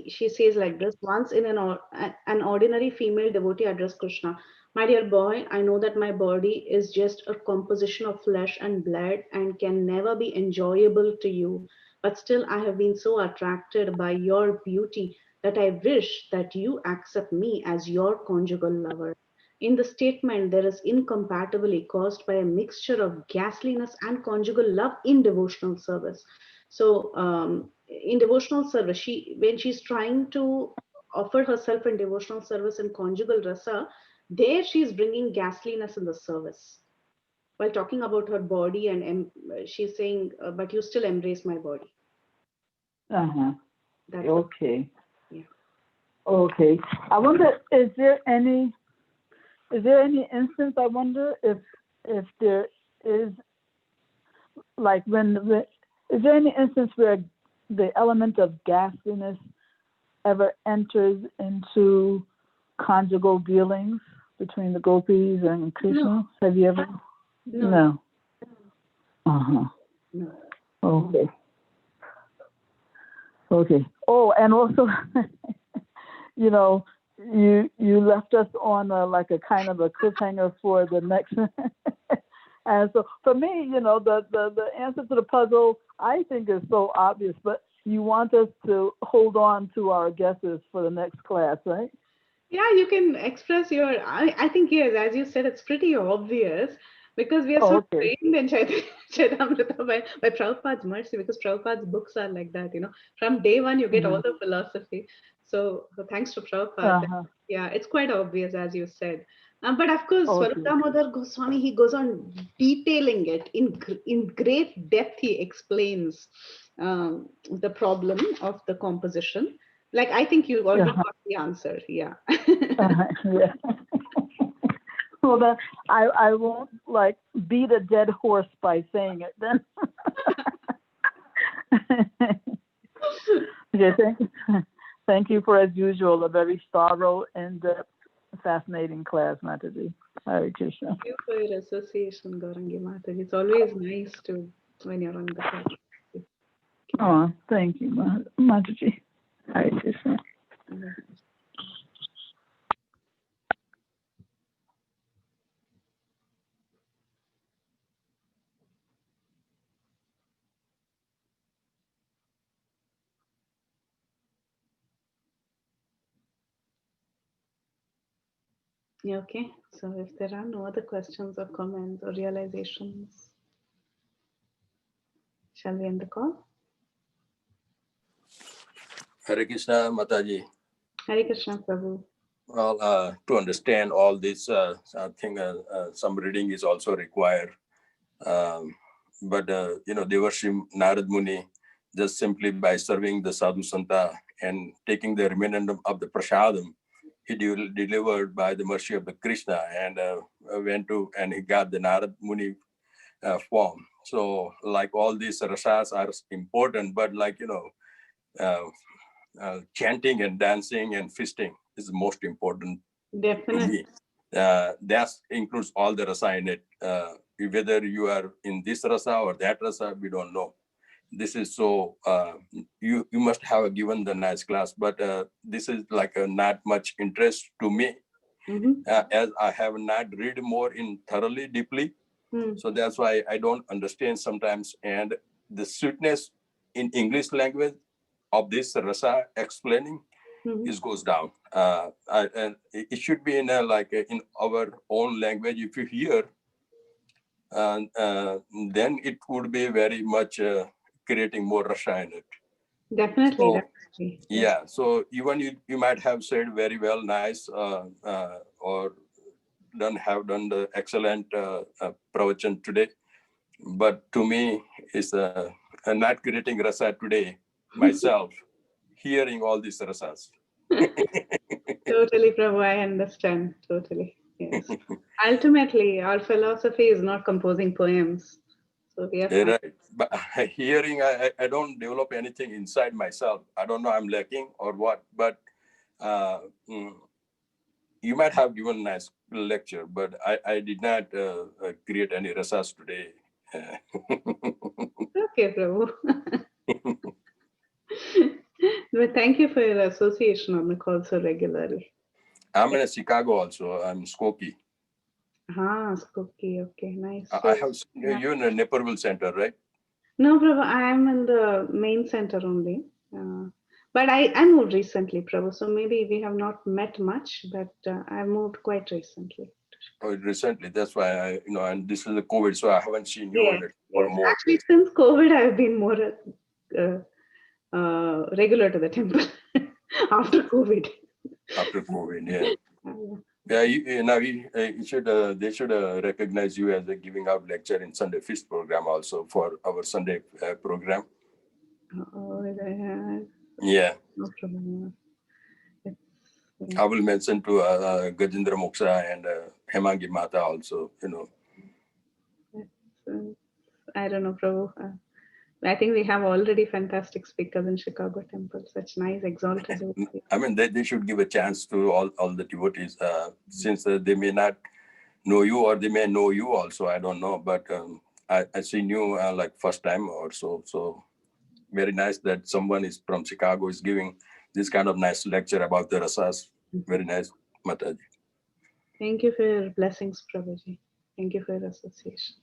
Speaker 2: She says like this: once in an ordinary female devotee addressed Krishna, "My dear boy, I know that my body is just a composition of flesh and blood and can never be enjoyable to you. But still, I have been so attracted by your beauty that I wish that you accept me as your conjugal lover. in the statement, there is incompatibility caused by a mixture of ghastliness and conjugal love in devotional service. So, in devotional service, when she's trying to offer herself in devotional service and conjugal rasa, there she's bringing ghastliness in the service. While talking about her body, and she's saying, "But you still embrace my body."
Speaker 4: Uh-huh.
Speaker 2: That's
Speaker 4: Okay.
Speaker 2: yeah.
Speaker 4: Okay. I wonder, is there any instance, I wonder if there is, like, is there any instance where the element of ghastliness ever enters into conjugal dealings between the gopis and Krishna?
Speaker 2: No.
Speaker 4: Have you ever? No. Uh-huh.
Speaker 2: No.
Speaker 4: Okay. Okay. Oh, and also, you left us on like a kind of a cliffhanger for the next. And so for me, the answer to the puzzle, I think, is so obvious, but you want us to hold on to our guesses for the next class, right?
Speaker 2: Yeah, you can express your. I think, yes, as you said, it's pretty obvious because we are so
Speaker 4: Okay.
Speaker 2: trained in Chaitamrita by Prabhupada's mercy, because Prabhupada's books are like that. From day one you get all the philosophy. So thanks to Prabhupada.
Speaker 4: Uh-huh.
Speaker 2: Yeah, it's quite obvious, as you said. But of course,
Speaker 4: Okay.
Speaker 2: Swarup Damodar Goswami, he goes on detailing it in great depth. He explains the problem of the composition. Like, I think you already got the answer. Yeah.
Speaker 4: Yeah. Well, then I won't like beat a dead horse by saying it then. Okay, thank you for, as usual, a very thorough and fascinating class, Mataji. Hare Krishna.
Speaker 2: Thank you for your association, Gaurangi Mataji. It's always nice when you're on the call.
Speaker 4: Oh, thank you, Mataji. Hare Krishna.
Speaker 2: Yeah, okay. So if there are no other questions or comments or realizations, shall we end the call?
Speaker 5: Hare Krishna, Mataji.
Speaker 2: Hare Krishna, Prabhu.
Speaker 5: Well, to understand all this, I think some reading is also required. But Devarshi Narad Muni, just simply by serving the Sadhu Santa and taking the remnant of the prasadam, he delivered by the mercy of the Krishna, and he got the Narad Muni form. So, like, all these rasas are important, but chanting and dancing and feasting is the most important
Speaker 2: Definitely.
Speaker 5: to me. That includes all the rasa in it. Whether you are in this rasa or that rasa, we don't know. This is so, you must have given the nice class, but this is like not much interest to me, as I have not read more in thoroughly, deeply. So that's why I don't understand sometimes. And the sweetness in English language of this rasa explaining goes down. And it should be in in our own language. If you hear, then it would be very much creating more rasa in it.
Speaker 2: Definitely,
Speaker 5: So,
Speaker 2: definitely.
Speaker 5: yeah. So even you might have said very well, nice, or have done the excellent pravachan today. But to me, it's not creating rasa today myself, hearing all these rasas.
Speaker 2: Totally, Prabhu. I understand. Totally. Yes. Ultimately, our philosophy is not composing poems. So we are fine.
Speaker 5: Right. But hearing, I don't develop anything inside myself. I don't know I'm lacking or what, but you might have given a nice lecture, but I did not create any rasas today.
Speaker 2: Okay, Prabhu. But thank you for your association on the call so regularly.
Speaker 5: I'm in Chicago also. I'm Skokie.
Speaker 2: Skokie. Okay, nice.
Speaker 5: I have you in a Naperville Center, right?
Speaker 2: No, Prabhu, I am in the main center only. But I moved recently, Prabhu. So maybe we have not met much, but I moved quite recently.
Speaker 5: Oh, recently, that's why and this is the COVID, so I haven't seen you
Speaker 2: Yes,
Speaker 5: in it for
Speaker 2: yes.
Speaker 5: more
Speaker 2: Actually, since COVID, I've been more regular to the temple after COVID.
Speaker 5: after COVID. Yeah.
Speaker 2: Uh,
Speaker 5: Yeah, you should. They should recognize you as a giving out lecture in Sunday Feast program also for our Sunday program. Yeah,
Speaker 2: no problem.
Speaker 5: I will mention to Gajendra Moksha and Hemangi Mata also.
Speaker 2: I don't know, Prabhu. I think we have already fantastic speakers in Chicago Temple. Such nice, exalted devotees.
Speaker 5: I mean, they should give a chance to all the devotees, since they may not know you or they may know you also. I don't know, but I seen you like first time or so. So very nice that someone is from Chicago is giving this kind of nice lecture about the rasas. Very nice, Mataji.
Speaker 2: Thank you for your blessings, Prabhuji. Thank you for your association.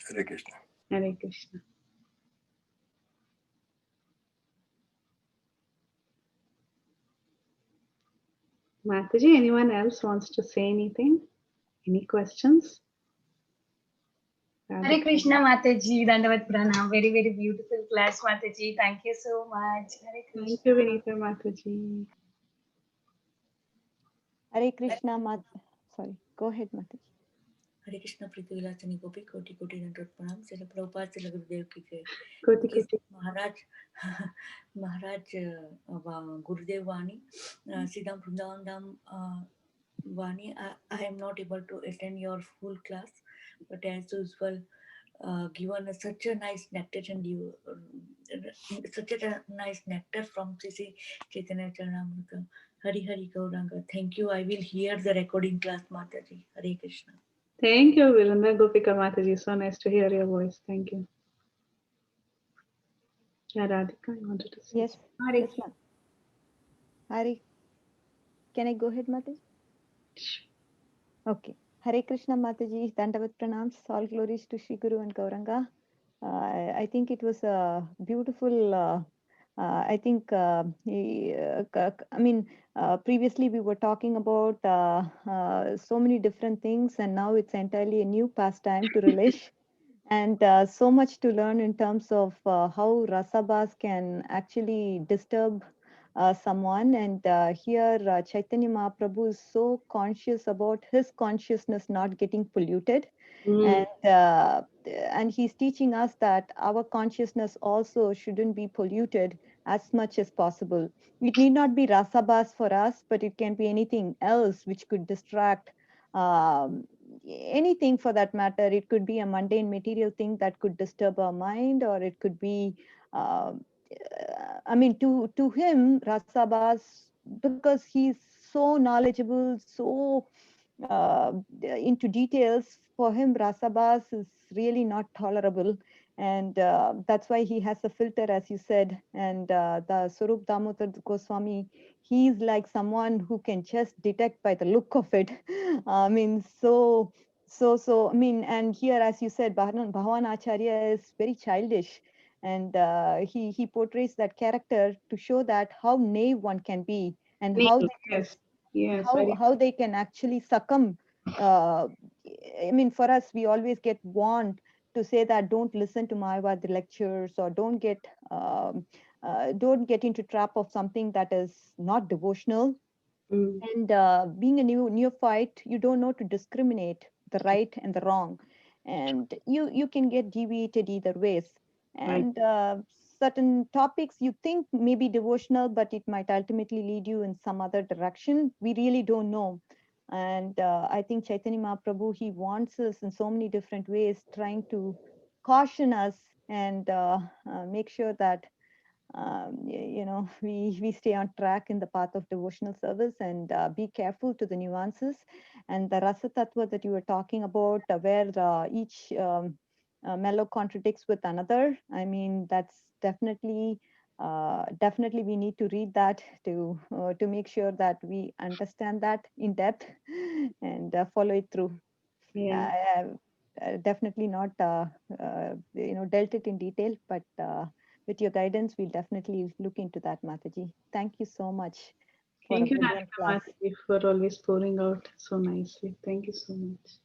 Speaker 5: Hare Krishna.
Speaker 2: Hare Krishna. Mataji, anyone else wants to say anything? Any questions?
Speaker 6: Hare Krishna Mataji, Dandavat Pranam. Very, very beautiful class, Mataji. Thank you so much. Hare
Speaker 2: Thank you,
Speaker 6: Krishna.
Speaker 2: Vinita Mataji.
Speaker 7: Hare Krishna, sorry, go ahead, Mataji.
Speaker 8: हरे कृष्ण प्रीति विलासिनी गोपी कोटि कोटि दंडवत प्रणाम श्रील प्रभुपाद श्रील गुरुदेव की जय
Speaker 2: Koti Koti.
Speaker 8: Maharaj Maharaj Gurudev Vani सीधाम Vrindavan Dham Vani I am not able to attend your full class, but as usual given such a nice nectar and you such a nice nectar from Sri Caitanya Caritamra Hari Hari Gauranga. Thank you. I will hear the recording class, Mataji. Hare Krishna.
Speaker 2: Thank you, Viranda Gopika Mataji. So nice to hear your voice. Thank you. Yeah, Radhika, you wanted to say?
Speaker 7: Yes, yes, ma'am. Hare, can I go ahead, Mataji? Okay. Hare Krishna, Mataji, Dandavat Pranams, all glories to Shri Guru and Gauranga. I think it was a beautiful, I think, previously we were talking about so many different things, and now it's entirely a new pastime to relish. And so much to learn in terms of how rasabas can actually disturb someone. And here Chaitanya Mahaprabhu is so conscious about his consciousness not getting polluted. And he's teaching us that our consciousness also shouldn't be polluted as much as possible. It need not be rasabas for us, but it can be anything else which could distract, anything for that matter. It could be a mundane material thing that could disturb our mind, or it could be to him rasabas, because he's so knowledgeable, so into details, for him rasabas is really not tolerable. And that's why he has a filter, as you said. And the Swarup Damodar Goswami, he's like someone who can just detect by the look of it. And here, as you said, Bhavan Acharya is very childish, and he portrays that character to show that how naive one can be, and how they can,
Speaker 2: Yes, yes, very.
Speaker 7: how they can actually succumb. For us, we always get warned to say that don't listen to Mayavad lectures, or don't get into trap of something that is not devotional. And being a neophyte, you don't know to discriminate the right and the wrong, and you can get deviated either ways. And certain topics you think may be devotional, but it might ultimately lead you in some other direction. We really don't know. And I think Chaitanya Mahaprabhu, he wants us in so many different ways, trying to caution us and make sure that we stay on track in the path of devotional service, and be careful to the nuances. And the rasa tattva that you were talking about, where each mellow contradicts with another, that's definitely we need to read that to make sure that we understand that in depth and follow it through.
Speaker 2: Yeah.
Speaker 7: Definitely not dealt it in detail, but with your guidance, we'll definitely look into that, Mataji. Thank you so much for
Speaker 2: Thank
Speaker 7: a
Speaker 2: you,
Speaker 7: brilliant
Speaker 2: Radhika
Speaker 7: class.
Speaker 2: Mataji, for always pouring out so nicely. Thank you so much.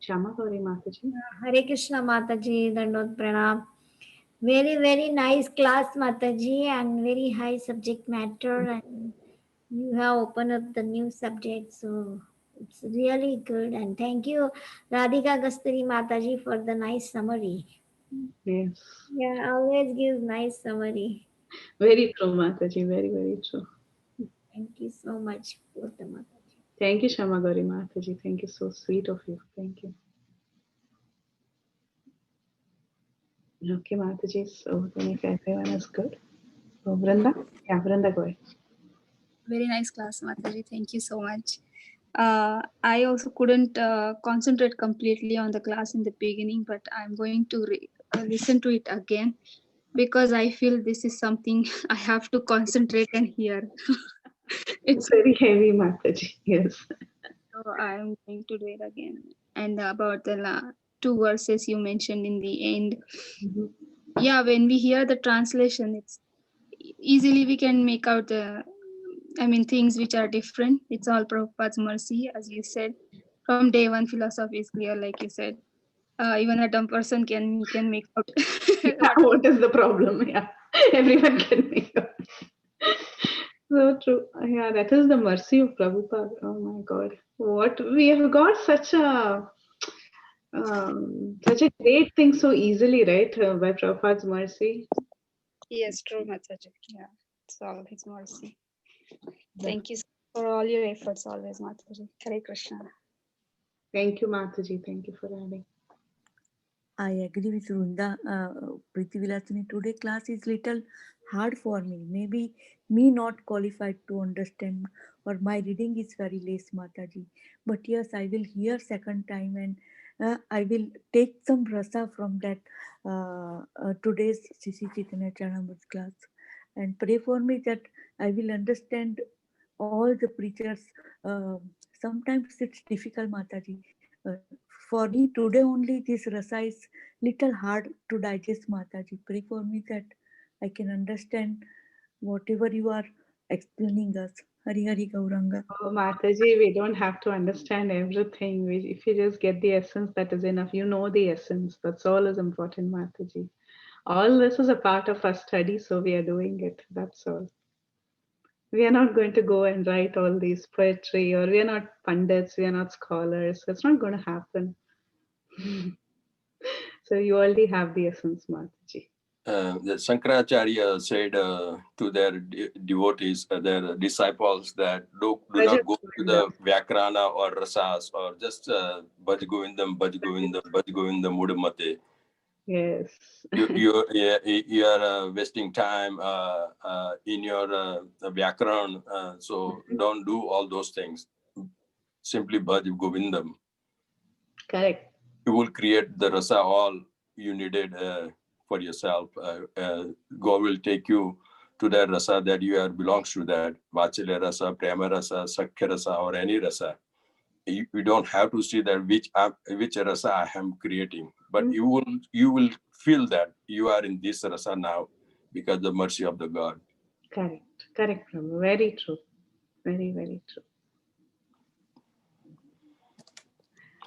Speaker 2: Shama Gauri Mataji.
Speaker 9: Hare Krishna Mataji, Dandot Pranam. Very, very nice class, Mataji, and very high subject matter. And you have opened up the new subject, so it's really good. And thank you, Radhika Gasturi Mataji, for the nice summary.
Speaker 2: Yes.
Speaker 9: Yeah, always gives nice summary.
Speaker 2: Very true, Mataji. Very, very true.
Speaker 9: Thank you so much, Purta Mataji.
Speaker 2: Thank you, Shama Gauri Mataji. Thank you. So sweet of you. Thank you. Okay, Mataji. So then if everyone is good. So Vrunda? Yeah, Vrunda, go ahead.
Speaker 10: Very nice class, Mataji. Thank you so much. I also couldn't concentrate completely on the class in the beginning, but I'm going to listen to it again because I feel this is something I have to concentrate and hear.
Speaker 2: It's very heavy, Mataji. Yes.
Speaker 10: So I'm going to do it again. And about the two verses you mentioned in the end.
Speaker 2: Mhm.
Speaker 10: Yeah, when we hear the translation, it's easily we can make out the things which are different. It's all Prabhupada's mercy, as you said. From day one, philosophy is clear, like you said. Even a dumb person can make out.
Speaker 2: What is the problem? Yeah, everyone can make up. So true. Yeah, that is the mercy of Prabhupada. Oh my God, what we have got such a great thing so easily, right? By Prabhupada's mercy.
Speaker 10: Yes, true, Mataji. Yeah, it's all his mercy. Thank you for all your efforts always, Mataji. Hare Krishna.
Speaker 2: Thank you, Mataji. Thank you for adding.
Speaker 8: I agree with Runda. Preethi Vilasini, today class is little hard for me. Maybe me not qualified to understand, or my reading is very less, Mataji. But yes, I will hear second time, and I will take some rasa from that today's Sisi Chaitanya Charanamrita class, and pray for me that I will understand all the preachers. Sometimes it's difficult, Mataji. For me today only this rasa is little hard to digest, Mataji. Pray for me that I can understand whatever you are explaining us. Hari Hari Gauranga.
Speaker 2: Oh, Mataji, we don't have to understand everything. If you just get the essence, that is enough. You know the essence. That's all is important, Mataji. All this is a part of our study, so we are doing it. That's all. We are not going to go and write all these poetry, or we are not pundits, we are not scholars. It's not going to happen. So you already have the essence, Mataji.
Speaker 5: The Shankaracharya said to their devotees, their disciples, that do not go to the Vyakrana or Rasas, or just Bhaj Govindam, Bhaj Govindam, Bhaj Govindam Mudamate.
Speaker 2: Yes.
Speaker 5: You are wasting time in your Vyakran, so don't do all those things. Simply Bhaj Govindam.
Speaker 2: Correct.
Speaker 5: You will create the rasa all you needed for yourself. God will take you to that rasa that you are belongs to, that Vachalya rasa, Prema rasa, Sakhya rasa, or any rasa. You don't have to see that which rasa I am creating, but you will feel that you are in this rasa now because the mercy of the God.
Speaker 2: Correct. Correct, Prabhu. Very true. Very, very true.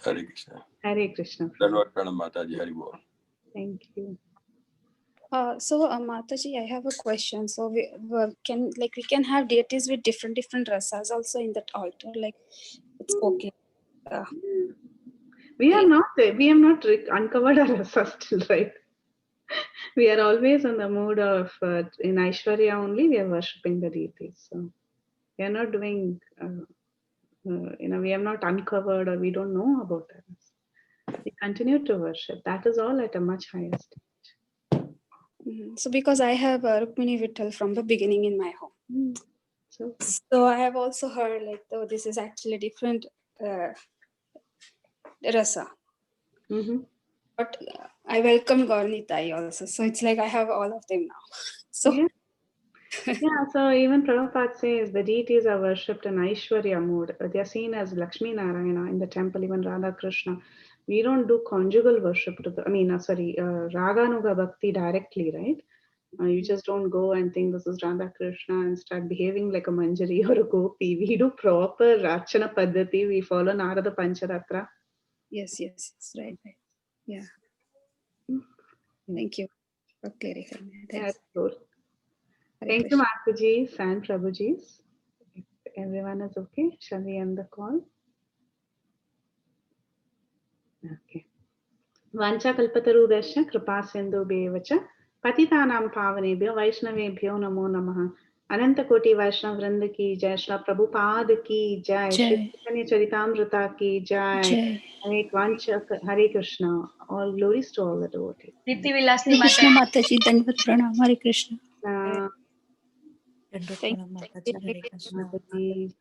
Speaker 5: Hare Krishna.
Speaker 2: Hare Krishna.
Speaker 5: Dhanavad Pranam Mataji, Hari Bol.
Speaker 2: Thank you.
Speaker 10: Mataji, I have a question. So we can have deities with different rasas also in that altar. Like it's okay.
Speaker 2: We have not uncovered our rasa still, right? We are always in the mood of in Aishwarya only. We are worshipping the deities. So we are not doing. We have not uncovered, or we don't know about that. We continue to worship. That is all at a much higher stage.
Speaker 10: So because I have Rukmini Vittal from the beginning in my home. So I have also heard this is actually different rasa. But I welcome Gaurnitai also. So it's like I have all of them now. So
Speaker 2: yeah. Yeah, so even Prabhupada says the deities are worshipped in Aishwarya mode. They are seen as Lakshmi Narayana in the temple, even Radha Krishna. We don't do conjugal worship to the, Raganuga Bhakti directly, right? You just don't go and think this is Radha Krishna and start behaving like a Manjari or a Gopi. We do proper Rachana Paddhati. We follow Narada Pancharatra.
Speaker 10: Yes, right. Yeah. Thank you for clarifying.
Speaker 2: That's
Speaker 10: Thanks.
Speaker 2: cool.
Speaker 10: Hare
Speaker 2: Thank you,
Speaker 10: Krishna.
Speaker 2: Mataji and Prabhuji. If everyone is okay, shall we end the call? Okay. Vancha kalpatarubhyascha kripa sindhubhyeva cha patitanam pavanebhyo vaishnavebhyo namo namaha. Ananta Koti Vaishnav Vrinda ki jai, Shri Prabhupada ki jai, Shri
Speaker 11: Jai.
Speaker 2: Caitanya Caritamrita ki jai.
Speaker 11: Jai.
Speaker 2: Hare Krishna. All glories to all the devotees.
Speaker 6: Preethi vilasini
Speaker 11: Hare Krishna
Speaker 6: Mataji.
Speaker 11: Mataji, Dandavat Pranam, Hare Krishna.
Speaker 2: Uh,
Speaker 8: Dandot
Speaker 10: Thank
Speaker 8: Pranam
Speaker 10: you.
Speaker 8: Mataji, Hare Krishna.
Speaker 2: Mataji.